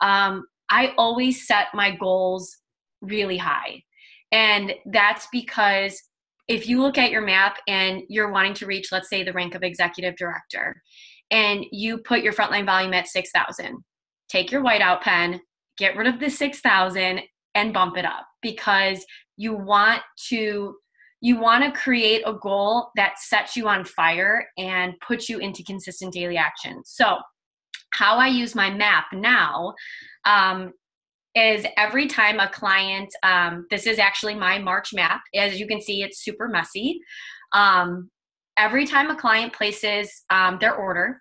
Speaker 8: I always set my goals really high. And that's because if you look at your map and you're wanting to reach, let's say, the rank of executive director, and you put your frontline volume at 6,000, take your whiteout pen, get rid of the 6,000 and bump it up, because you want to create a goal that sets you on fire and puts you into consistent daily action. So how I use my map now is every time a client, this is actually my March map. As you can see, it's super messy. Every time a client places their order,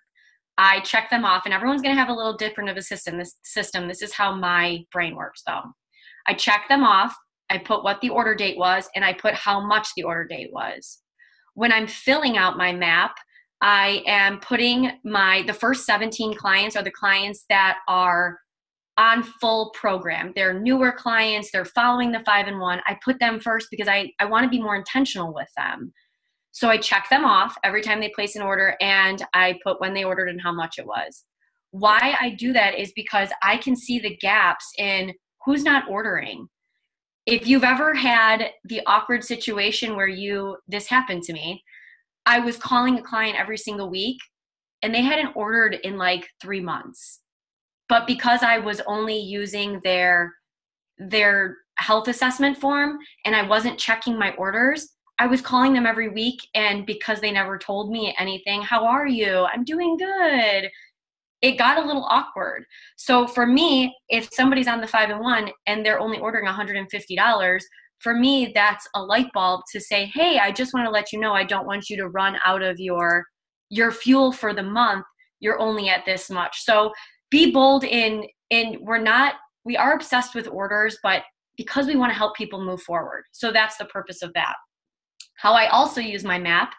Speaker 8: I check them off, and everyone's going to have a little different of a system. This is how my brain works, though. I check them off. I put what the order date was, and I put how much the order date was. When I'm filling out my map, I am putting the first 17 clients are the clients that are on full program. They're newer clients. They're following the 5-in-1. I put them first because I want to be more intentional with them. So I check them off every time they place an order, and I put when they ordered and how much it was. Why I do that is because I can see the gaps in who's not ordering. If you've ever had the awkward situation where this happened to me, I was calling a client every single week and they hadn't ordered in like 3 months. But because I was only using their health assessment form and I wasn't checking my orders, I was calling them every week. And because they never told me anything, how are you? I'm doing good. It got a little awkward. So for me, if somebody's on the 5-in-1 and they're only ordering $150, for me, that's a light bulb to say, hey, I just want to let you know, I don't want you to run out of your fuel for the month. You're only at this much. So be bold in we are obsessed with orders, but because we want to help people move forward. So that's the purpose of that. How I also use my map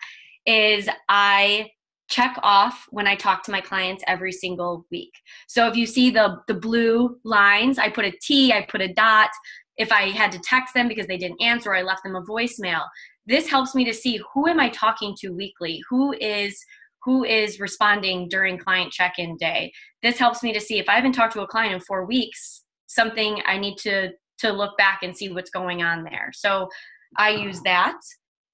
Speaker 8: is I check off when I talk to my clients every single week. So if you see the blue lines, I put a T, I put a dot. If I had to text them because they didn't answer, I left them a voicemail. This helps me to see who am I talking to weekly, who is responding during client check-in day. This helps me to see if I haven't talked to a client in 4 weeks, something I need to look back and see what's going on there. So I use that.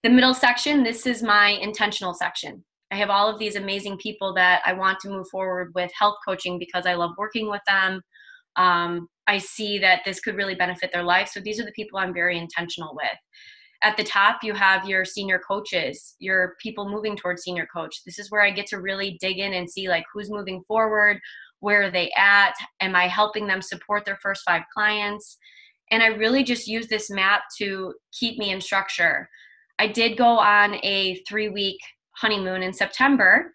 Speaker 8: The middle section, this is my intentional section. I have all of these amazing people that I want to move forward with health coaching because I love working with them. I see that this could really benefit their life. So these are the people I'm very intentional with. At the top, you have your senior coaches, your people moving towards senior coach. This is where I get to really dig in and see like who's moving forward, where are they at, am I helping them support their first 5 clients? And I really just use this map to keep me in structure. I did go on a 3-week honeymoon in September,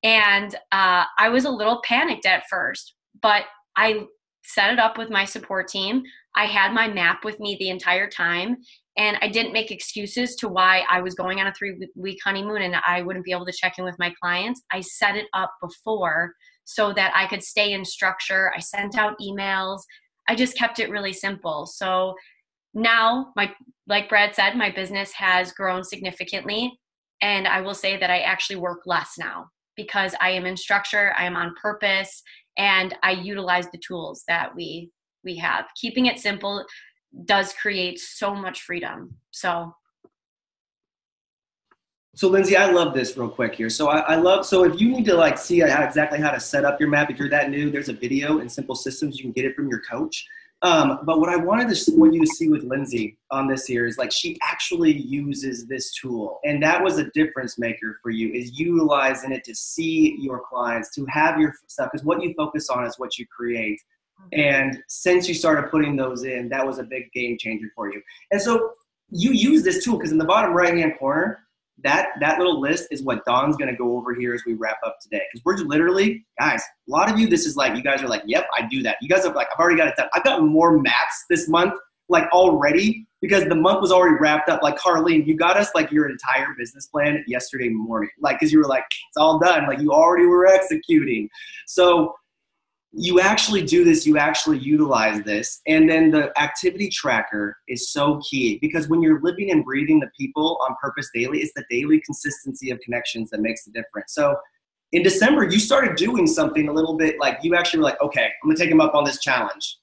Speaker 8: and I was a little panicked at first, but I set it up with my support team. I had my map with me the entire time, and I didn't make excuses to why I was going on a 3-week honeymoon and I wouldn't be able to check in with my clients. I set it up before so that I could stay in structure. I sent out emails. I just kept it really simple. So now, like Brad said, my business has grown significantly, and I will say that I actually work less now because I am in structure, I am on purpose, and I utilize the tools that we have. Keeping it simple does create so much freedom. So
Speaker 2: Lindsay, I love this real quick here. So so if you need to like see exactly how to set up your map, if you're that new, there's a video in Simple Systems. You can get it from your coach. But what I want you to see with Lindsay on this here is like she actually uses this tool. And that was a difference maker for you, is utilizing it to see your clients, to have your stuff, because what you focus on is what you create. And since you started putting those in, that was a big game changer for you. And so you use this tool because in the bottom right-hand corner, that little list is what Dawn's going to go over here as we wrap up today. Because we're literally, guys, a lot of you, this is like, you guys are like, yep, I do that. You guys are like, I've already got it done. I've got more maps this month, like already, because the month was already wrapped up. Like Carlene, you got us like your entire business plan yesterday morning. Like, because you were like, it's all done. Like you already were executing. So you actually do this, you actually utilize this. And then the activity tracker is so key, because when you're living and breathing the people on purpose daily, it's the daily consistency of connections that makes the difference. So in December, you started doing something a little bit like you actually were like, okay, I'm gonna take them up on this challenge.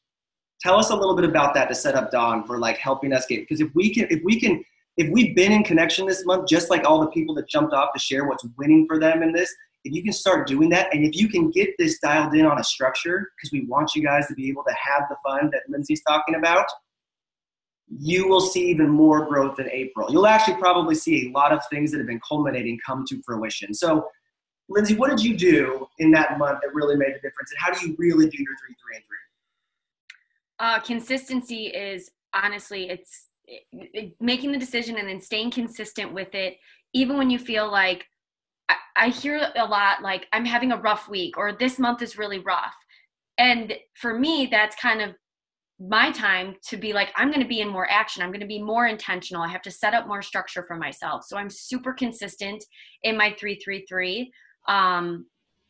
Speaker 2: Tell us a little bit about that to set up Dawn for like helping us get, because if we've been in connection this month, just like all the people that jumped off to share what's winning for them in this, if you can start doing that, and if you can get this dialed in on a structure, because we want you guys to be able to have the fun that Lindsay's talking about, you will see even more growth in April. You'll actually probably see a lot of things that have been culminating come to fruition. So, Lindsay, what did you do in that month that really made a difference, and how do you really do your 3, 3, and 3?
Speaker 8: Consistency is honestly, it's making the decision and then staying consistent with it, even when you feel like, I hear a lot like I'm having a rough week or this month is really rough. And for me, that's kind of my time to be like, I'm going to be in more action. I'm going to be more intentional. I have to set up more structure for myself. So I'm super consistent in my 333.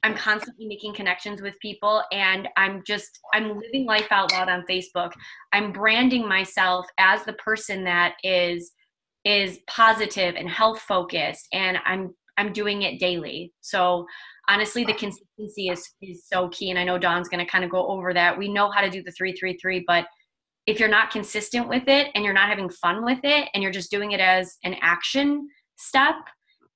Speaker 8: I'm constantly making connections with people, and I'm living life out loud on Facebook. I'm branding myself as the person that is positive and health focused, and I'm doing it daily. So honestly, the consistency is so key. And I know Dawn's going to kind of go over that. We know how to do the 333, but if you're not consistent with it and you're not having fun with it and you're just doing it as an action step,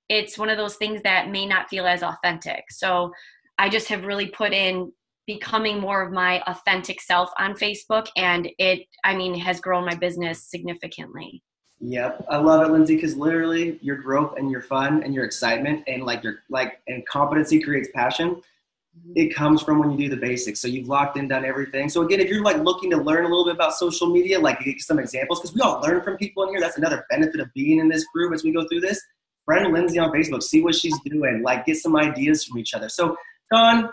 Speaker 8: it's one of those things that may not feel as authentic. So I just have really put in becoming more of my authentic self on Facebook, and it has grown my business significantly.
Speaker 2: Yep, I love it, Lindsay, because literally your growth and your fun and your excitement and and competency creates passion. It comes from when you do the basics. So you've locked in, done everything. So again, if you're looking to learn a little bit about social media, get some examples, because we all learn from people in here. That's another benefit of being in this group as we go through this. Friend Lindsay on Facebook, see what she's doing, get some ideas from each other. So Dawn,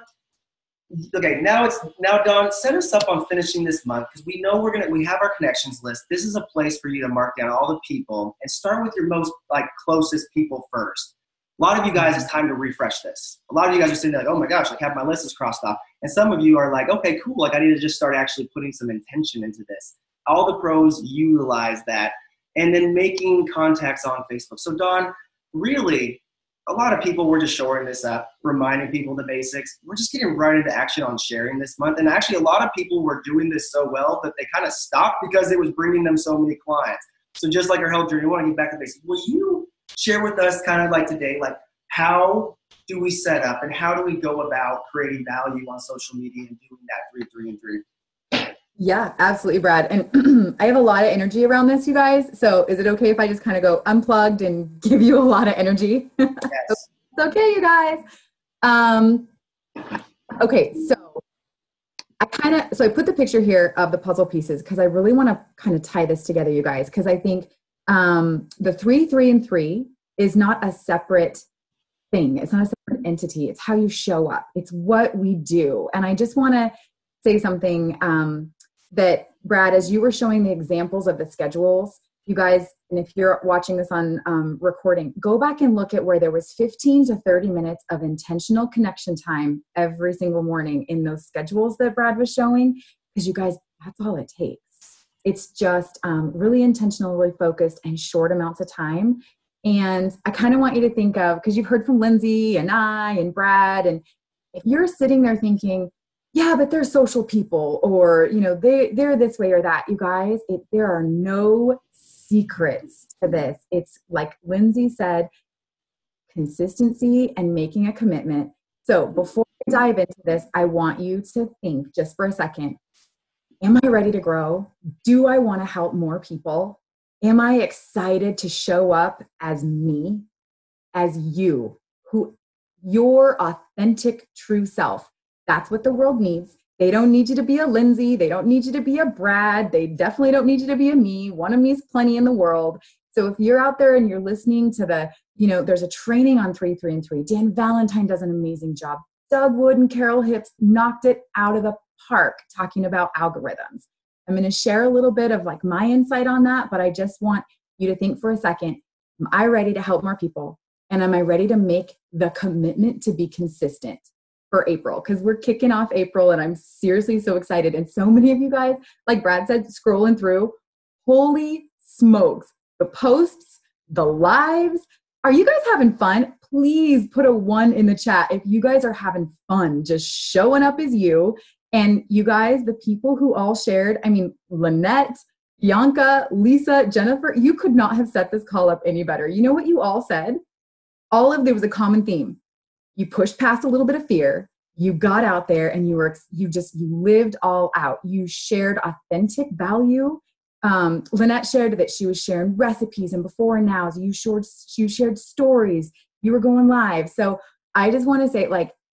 Speaker 2: okay, now Dawn, set us up on finishing this month, because we know we have our connections list. This is a place for you to mark down all the people and start with your most closest people first. A lot of you guys, it's time to refresh this. A lot of you guys are sitting there oh my gosh, half my list is crossed off. And some of you are okay, cool. I need to just start actually putting some intention into this. All the pros utilize that, and then making contacts on Facebook. So Dawn, really, a lot of people were just shoring this up, reminding people the basics. We're just getting right into action on sharing this month. And actually, a lot of people were doing this so well that they kind of stopped because it was bringing them so many clients. So just like our health journey, we want to get back to basics. Will you share with us today, how do we set up and how do we go about creating value on social media and doing that 3, 3, and 3?
Speaker 7: Yeah, absolutely, Brad. And I have a lot of energy around this, you guys. So is it okay if I just kind of go unplugged and give you a lot of energy?
Speaker 2: Yes.
Speaker 7: It's okay, you guys. Okay, so I put the picture here of the puzzle pieces because I really want to kind of tie this together, you guys, because I think the 3, 3, and 3 is not a separate thing. It's not a separate entity. It's how you show up. It's what we do. And I just want to say something that, Brad, as you were showing the examples of the schedules, you guys, and if you're watching this on recording, go back and look at where there was 15 to 30 minutes of intentional connection time every single morning in those schedules that Brad was showing, because you guys, that's all it takes. It's just really intentionally focused and short amounts of time. And I kind of want you to think of, because you've heard from Lindsay and I and Brad, and if you're sitting there thinking, yeah, but they're social people, or, they're this way or that, you guys, there are no secrets to this. It's like Lindsay said, consistency and making a commitment. So before I dive into this, I want you to think just for a second, am I ready to grow? Do I want to help more people? Am I excited to show up as me, as you, your authentic true self? That's what the world needs. They don't need you to be a Lindsay. They don't need you to be a Brad. They definitely don't need you to be a me. One of me is plenty in the world. So if you're out there and you're listening to there's a training on 3, 3, and 3. Dan Valentine does an amazing job. Doug Wood and Carol Hips knocked it out of the park talking about algorithms. I'm going to share a little bit of my insight on that, but I just want you to think for a second, am I ready to help more people? And am I ready to make the commitment to be consistent for April? Because we're kicking off April and I'm seriously so excited. And so many of you guys, like Brad said, scrolling through, holy smokes, the posts, the lives. Are you guys having fun? Please put a 1 in the chat if you guys are having fun, just showing up as you. And you guys, the people who all shared, Lynette, Bianca, Lisa, Jennifer, you could not have set this call up any better. You know what you all said? There was a common theme. You pushed past a little bit of fear. You got out there and you lived all out. You shared authentic value. Lynette shared that she was sharing recipes and before and nows. You shared stories. You were going live. So I just want to say,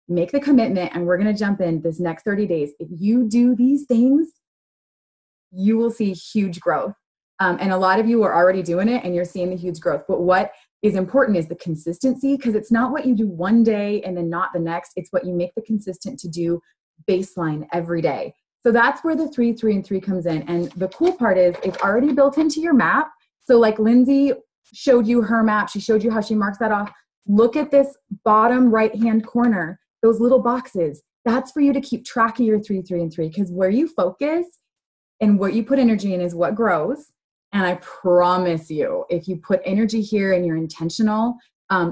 Speaker 7: make the commitment, and we're going to jump in this next 30 days. If you do these things, you will see huge growth. And a lot of you are already doing it and you're seeing the huge growth. But what is important is the consistency, because it's not what you do one day and then not the next. It's what you make the consistent to do baseline every day. So that's where the 3, 3, and 3 comes in. And the cool part is it's already built into your map. So like Lindsay showed you her map. She showed you how she marks that off. Look at this bottom right-hand corner, those little boxes. That's for you to keep track of your 3, 3, and 3, because where you focus and what you put energy in is what grows. And I promise you, if you put energy here and you're intentional,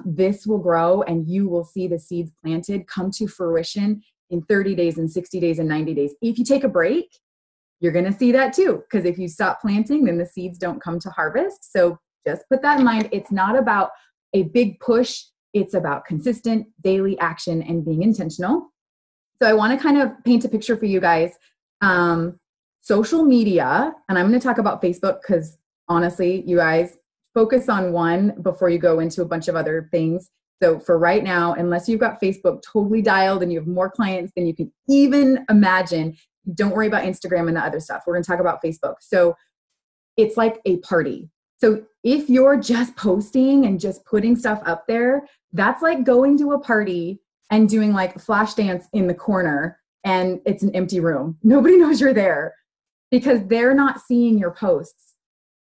Speaker 7: this will grow and you will see the seeds planted come to fruition in 30 days and 60 days and 90 days. If you take a break, you're going to see that too. Because if you stop planting, then the seeds don't come to harvest. So just put that in mind. It's not about a big push. It's about consistent daily action and being intentional. So I want to kind of paint a picture for you guys. Social media, and I'm going to talk about Facebook because honestly, you guys focus on one before you go into a bunch of other things. So for right now, unless you've got Facebook totally dialed and you have more clients than you can even imagine, don't worry about Instagram and the other stuff. We're going to talk about Facebook. So it's like a party. So if you're just posting and just putting stuff up there, that's like going to a party and doing like flash dance in the corner and it's an empty room. Nobody knows you're there because they're not seeing your posts.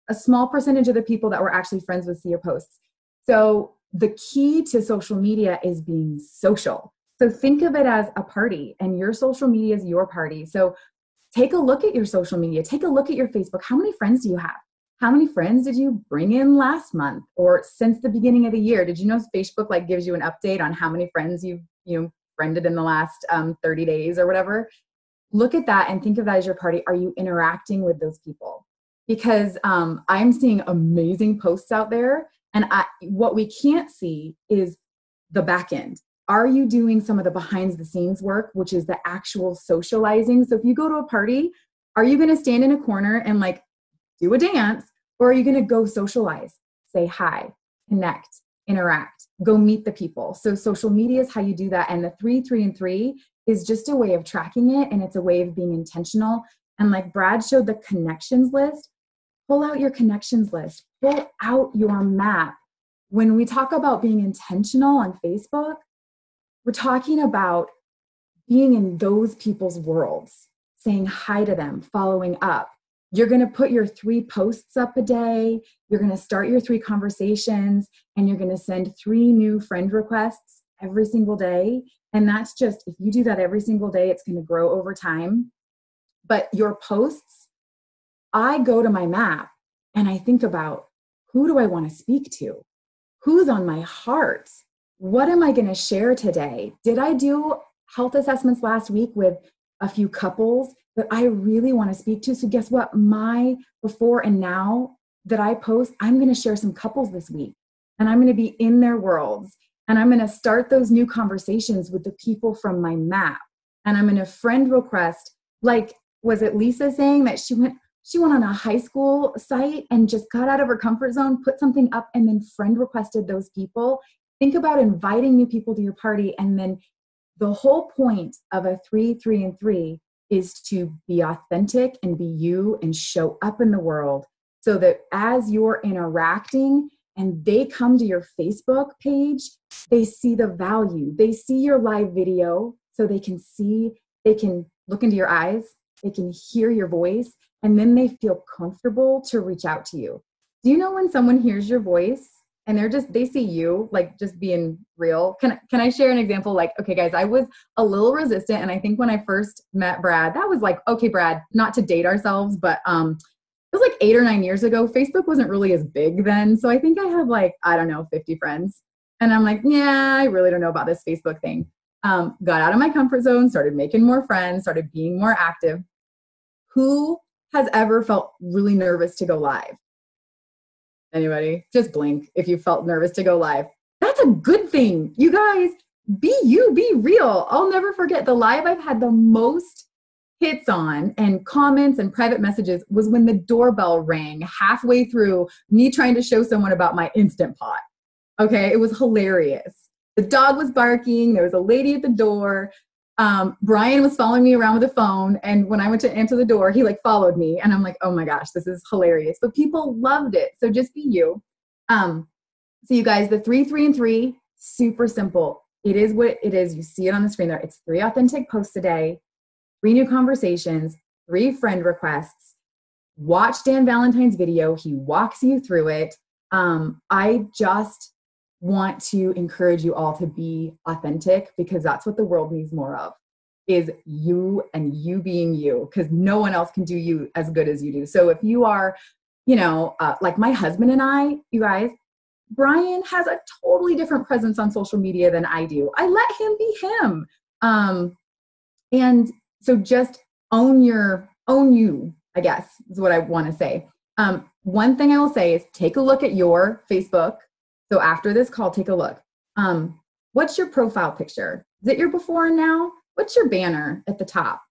Speaker 7: A small percentage of the people that were actually friends with see your posts. So the key to social media is being social. So think of it as a party and your social media is your party. So take a look at your social media. Take a look at your Facebook. How many friends do you have? How many friends did you bring in last month or since the beginning of the year? Did you know Facebook like gives you an update on how many friends you've friended in the last 30 days or whatever? Look at that and think of that as your party. Are you interacting with those people? Because I'm seeing amazing posts out there. And what we can't see is the back end. Are you doing some of the behind the scenes work, which is the actual socializing? So if you go to a party, are you going to stand in a corner and like do a dance, or are you going to go socialize, say hi, connect, interact, go meet the people? So social media is how you do that. And the 3, 3, and 3 is just a way of tracking it. And it's a way of being intentional. And like Brad showed the connections list, pull out your connections list, pull out your map. When we talk about being intentional on Facebook, we're talking about being in those people's worlds, saying hi to them, following up. You're going to put your 3 posts up a day. You're going to start your 3 conversations, and you're going to send 3 new friend requests every single day. And that's just, if you do that every single day, it's going to grow over time. But your posts, I go to my map and I think about, who do I want to speak to? Who's on my heart? What am I going to share today? Did I do health assessments last week with a few couples that I really want to speak to? So guess what? My before and now that I post, I'm going to share some couples this week, and I'm going to be in their worlds, and I'm going to start those new conversations with the people from my map. And I'm going to friend request, like, was it Lisa saying that she went on a high school site and just got out of her comfort zone, put something up, and then friend requested those people? Think about inviting new people to your party. And then the whole point of a 3, 3, and 3 is to be authentic and be you and show up in the world, so that as you're interacting and they come to your Facebook page, they see the value. They see your live video, so they can look into your eyes, they can hear your voice, and then they feel comfortable to reach out to you. Do you know when someone hears your voice and they see you, like, just being real? Can I share an example? Like, okay, guys, I was a little resistant. And I think when I first met Brad, that was like, okay, Brad, not to date ourselves, but it was like 8 or 9 years ago. Facebook wasn't really as big then. So I think I had like, I don't know, 50 friends. And I'm like, yeah, I really don't know about this Facebook thing. Got out of my comfort zone, started making more friends, started being more active. Who has ever felt really nervous to go live? Anybody? Just blink if you felt nervous to go live. That's a good thing. You guys, be you, be real. I'll never forget the live I've had the most hits on and comments and private messages was when the doorbell rang halfway through me trying to show someone about my Instant Pot. Okay, it was hilarious. The dog was barking. There was a lady at the door. Brian was following me around with a phone, and when I went to answer the door, he like followed me, and I'm like, oh my gosh, this is hilarious. But people loved it. So just be you. So you guys, the 3, 3, and 3, super simple. It is what it is. You see it on the screen there. It's 3 authentic posts a day, 3 new conversations, 3 friend requests. Watch Dan Valentine's video. He walks you through it. I just want to encourage you all to be authentic, because that's what the world needs more of, is you and you being you, because no one else can do you as good as you do. So if you are, like my husband and I, you guys, Brian has a totally different presence on social media than I do. I let him be him. And so just own you, I guess is what I want to say. One thing I will say is take a look at your Facebook. So after this call, take a look. What's your profile picture? Is it your before and now? What's your banner at the top?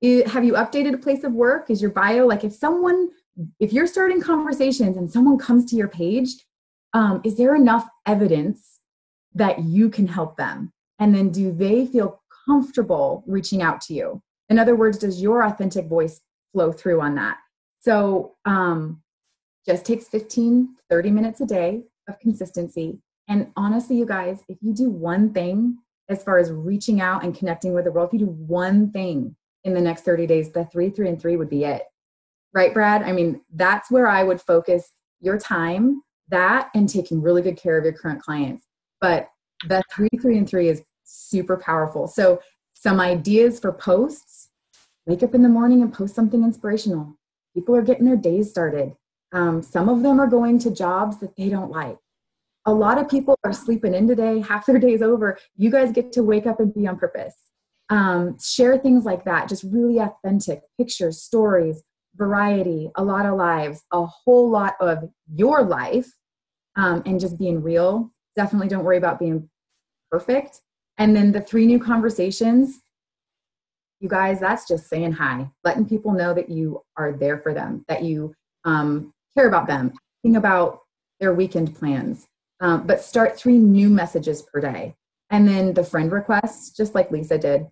Speaker 7: Have you updated a place of work? Is your bio, like if you're starting conversations and someone comes to your page, is there enough evidence that you can help them? And then do they feel comfortable reaching out to you? In other words, does your authentic voice flow through on that? So just takes 15, 30 minutes a day of consistency. And honestly, you guys, if you do one thing as far as reaching out and connecting with the world, if you do one thing in the next 30 days, the 3, 3, and 3 would be it. Right, Brad? I mean, that's where I would focus your time, that and taking really good care of your current clients. But the 3, 3, and 3 is super powerful. So some ideas for posts: wake up in the morning and post something inspirational. People are getting their days started. Some of them are going to jobs that they don't like. A lot of people are sleeping in today, half their day's over. You guys get to wake up and be on purpose. Share things like that, just really authentic pictures, stories, variety, a lot of lives, a whole lot of your life, and just being real. Definitely don't worry about being perfect. And then the 3 new conversations, you guys, that's just saying hi, letting people know that you are there for them, that you care about them, thinking about their weekend plans. But start 3 new messages per day. And then the friend requests, just like Lisa did,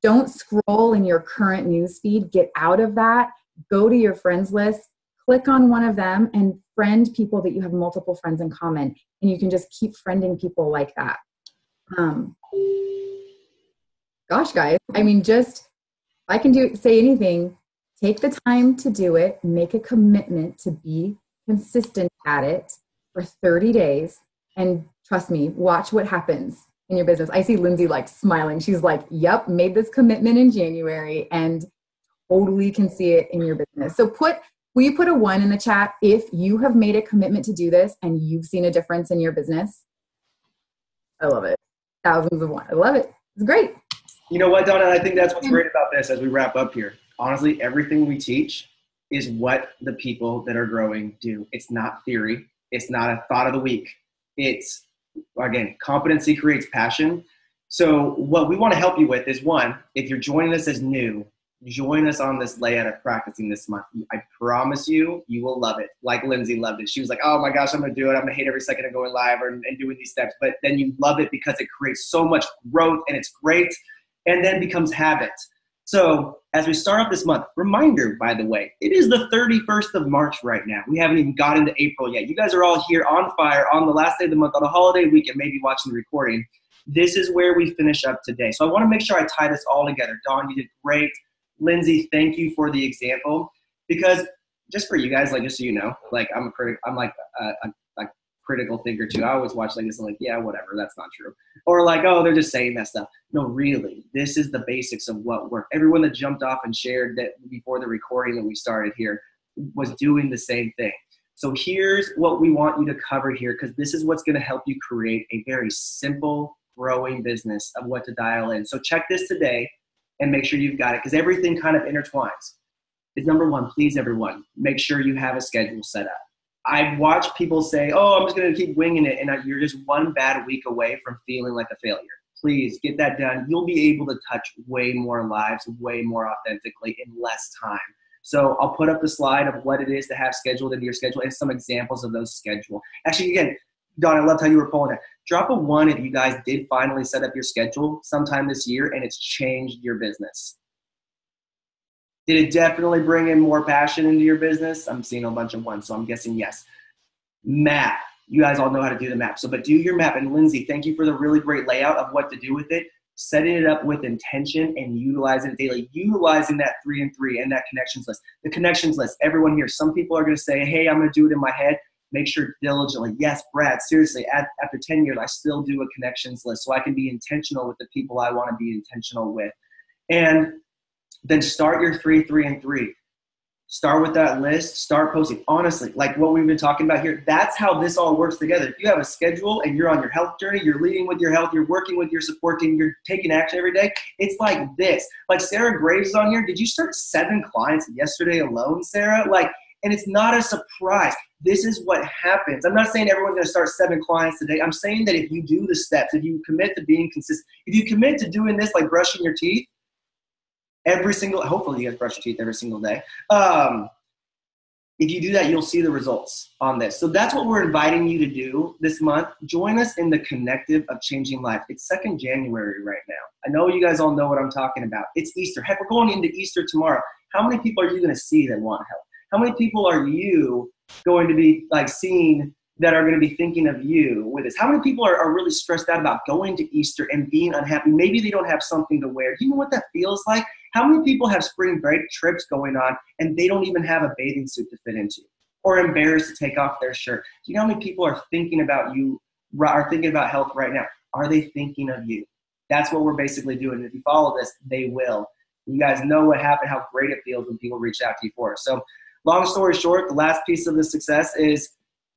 Speaker 7: don't scroll in your current news feed, get out of that, go to your friends list, click on one of them and friend people that you have multiple friends in common. And you can just keep friending people like that. Gosh, guys, I mean, just, if I can say anything, take the time to do it, make a commitment to be consistent at it for 30 days. And trust me, watch what happens in your business. I see Lindsay like smiling. She's like, yep, made this commitment in January and totally can see it in your business. So will you put a 1 in the chat if you have made a commitment to do this and you've seen a difference in your business? I love it. Thousands of 1. I love it. It's great.
Speaker 2: You know what, Donna? I think that's what's great about this as we wrap up here. Honestly, everything we teach is what the people that are growing do. It's not theory. It's not a thought of the week. It's, again, competency creates passion. So what we want to help you with is, 1, if you're joining us as new, join us on this layout of practicing this month. I promise you, you will love it. Like Lindsay loved it. She was like, oh my gosh, I'm going to do it. I'm going to hate every second of going live and doing these steps. But then you love it because it creates so much growth and it's great, and then becomes habit. So as we start off this month, reminder, by the way, it is the 31st of March right now. We haven't even got into April yet. You guys are all here on fire on the last day of the month, on a holiday weekend, maybe watching the recording. This is where we finish up today. So I want to make sure I tie this all together. Dawn, you did great. Lindsay, thank you for the example. Because just for you guys, like, just so you know, like, I'm a critic. I'm like a critical thinker too. I always watch like this and like, yeah, whatever, that's not true. Or like, oh, they're just saying that stuff. No, really, this is the basics of what worked. Everyone that jumped off and shared that before the recording that we started here was doing the same thing. So here's what we want you to cover here, because this is what's going to help you create a very simple, growing business of what to dial in. So check this today and make sure you've got it, because everything kind of intertwines. Is number 1, please, everyone, make sure you have a schedule set up. I've watched people say, oh, I'm just going to keep winging it, and you're just one bad week away from feeling like a failure. Please get that done. You'll be able to touch way more lives, way more authentically in less time. So I'll put up the slide of what it is to have scheduled into your schedule and some examples of those schedule. Actually, again, Dawn, I loved how you were pulling it. Drop a 1 if you guys did finally set up your schedule sometime this year and it's changed your business. Did it definitely bring in more passion into your business? I'm seeing a bunch of 1s, so I'm guessing yes. Map. You guys all know how to do the map. But do your map. And Lindsay, thank you for the really great layout of what to do with it. setting it up with intention and utilizing it daily, utilizing that 3 and 3 and that connections list. The connections list, everyone here, some people are going to say, hey, I'm going to do it in my head. Make sure diligently. Yes, Brad, seriously, after 10 years, I still do a connections list so I can be intentional with the people I want to be intentional with. And then start your 3, 3, and 3. Start with that list. Start posting. Honestly, like what we've been talking about here, that's how this all works together. If you have a schedule and you're on your health journey, you're leading with your health, you're working with your support team, you're taking action every day, it's like this. Like Sarah Graves is on here. Did you start 7 clients yesterday alone, Sarah? And it's not a surprise. This is what happens. I'm not saying everyone's going to start 7 clients today. I'm saying that if you do the steps, if you commit to being consistent, if you commit to doing this like brushing your teeth, hopefully you guys brush your teeth every single day. If you do that, you'll see the results on this. So that's what we're inviting you to do this month. Join us in the connective of changing life. It's 2nd January right now. I know you guys all know what I'm talking about. It's Easter. Heck, we're going into Easter tomorrow. How many people are you going to see that want help? How many people are you going to be seeing that are going to be thinking of you with this? How many people are really stressed out about going to Easter and being unhappy? Maybe they don't have something to wear. Do you know what that feels like? How many people have spring break trips going on and they don't even have a bathing suit to fit into or embarrassed to take off their shirt? Do you know how many people are thinking about you, are thinking about health right now? Are they thinking of you? That's what we're basically doing. If you follow this, they will. You guys know what happened, how great it feels when people reach out to you for it. So long story short, the last piece of the success is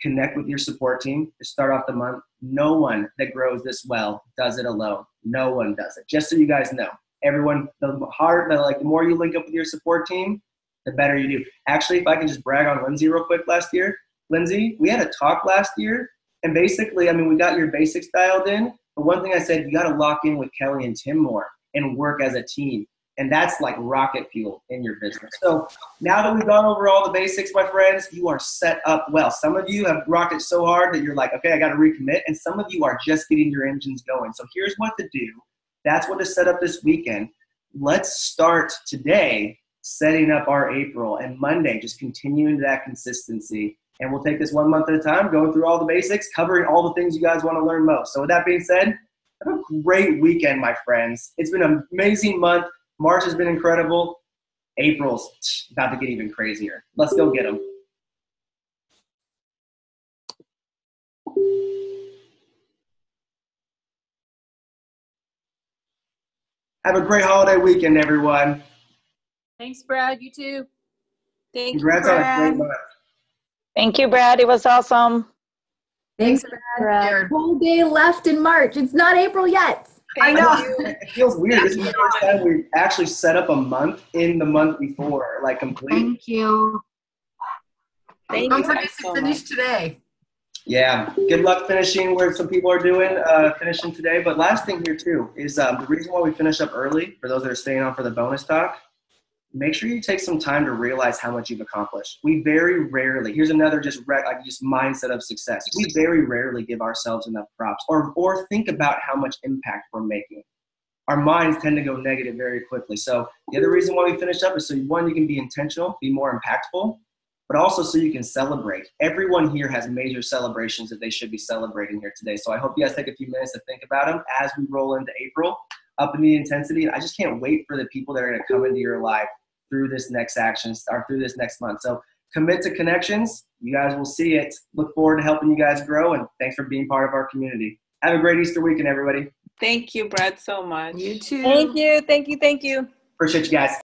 Speaker 2: connect with your support team to start off the month. No one that grows this well does it alone. No one does it. Just so you guys know. Everyone, the more you link up with your support team, the better you do. Actually, if I can just brag on Lindsay real quick last year. Lindsay, we had a talk last year, and basically, we got your basics dialed in, but one thing I said, you got to lock in with Kelly and Tim more and work as a team, and that's like rocket fuel in your business. So now that we've gone over all the basics, my friends, you are set up well. Some of you have rocked it so hard that you're like, okay, I got to recommit, and some of you are just getting your engines going. So here's what to do. That's what is set up this weekend. Let's start today setting up our April, and Monday just continuing that consistency. And we'll take this 1 month at a time, going through all the basics, covering all the things you guys want to learn most. So with that being said, have a great weekend, my friends. It's been an amazing month. March has been incredible. April's about to get even crazier. Let's go get them. Have a great holiday weekend, everyone.
Speaker 1: Thanks, Brad. You too.
Speaker 9: Thank you,
Speaker 2: Congrats on a
Speaker 9: Brad.
Speaker 2: great month.
Speaker 10: Thank you, Brad. It was awesome.
Speaker 7: Thanks, Brad. Whole day left in March. It's not April yet.
Speaker 6: I know.
Speaker 2: It feels weird. This is the first time we actually set up a month in the month before, completely.
Speaker 10: Thank you.
Speaker 6: Don't forget to finish today.
Speaker 2: Yeah. Good luck finishing where some people are doing, finishing today. But last thing here, too, is the reason why we finish up early, for those that are staying on for the bonus talk, make sure you take some time to realize how much you've accomplished. We very rarely, here's another just mindset of success. We very rarely give ourselves enough props or think about how much impact we're making. Our minds tend to go negative very quickly. So the other reason why we finish up is so, one, you can be intentional, be more impactful, but also so you can celebrate. Everyone here has major celebrations that they should be celebrating here today. So I hope you guys take a few minutes to think about them as we roll into April, up in the intensity. And I just can't wait for the people that are going to come into your life through this next action or through this next month. So commit to connections. You guys will see it. Look forward to helping you guys grow, and thanks for being part of our community. Have a great Easter weekend, everybody.
Speaker 9: Thank you, Brad, so much.
Speaker 6: You too.
Speaker 1: Thank you. Thank you. Thank you.
Speaker 2: Appreciate you guys.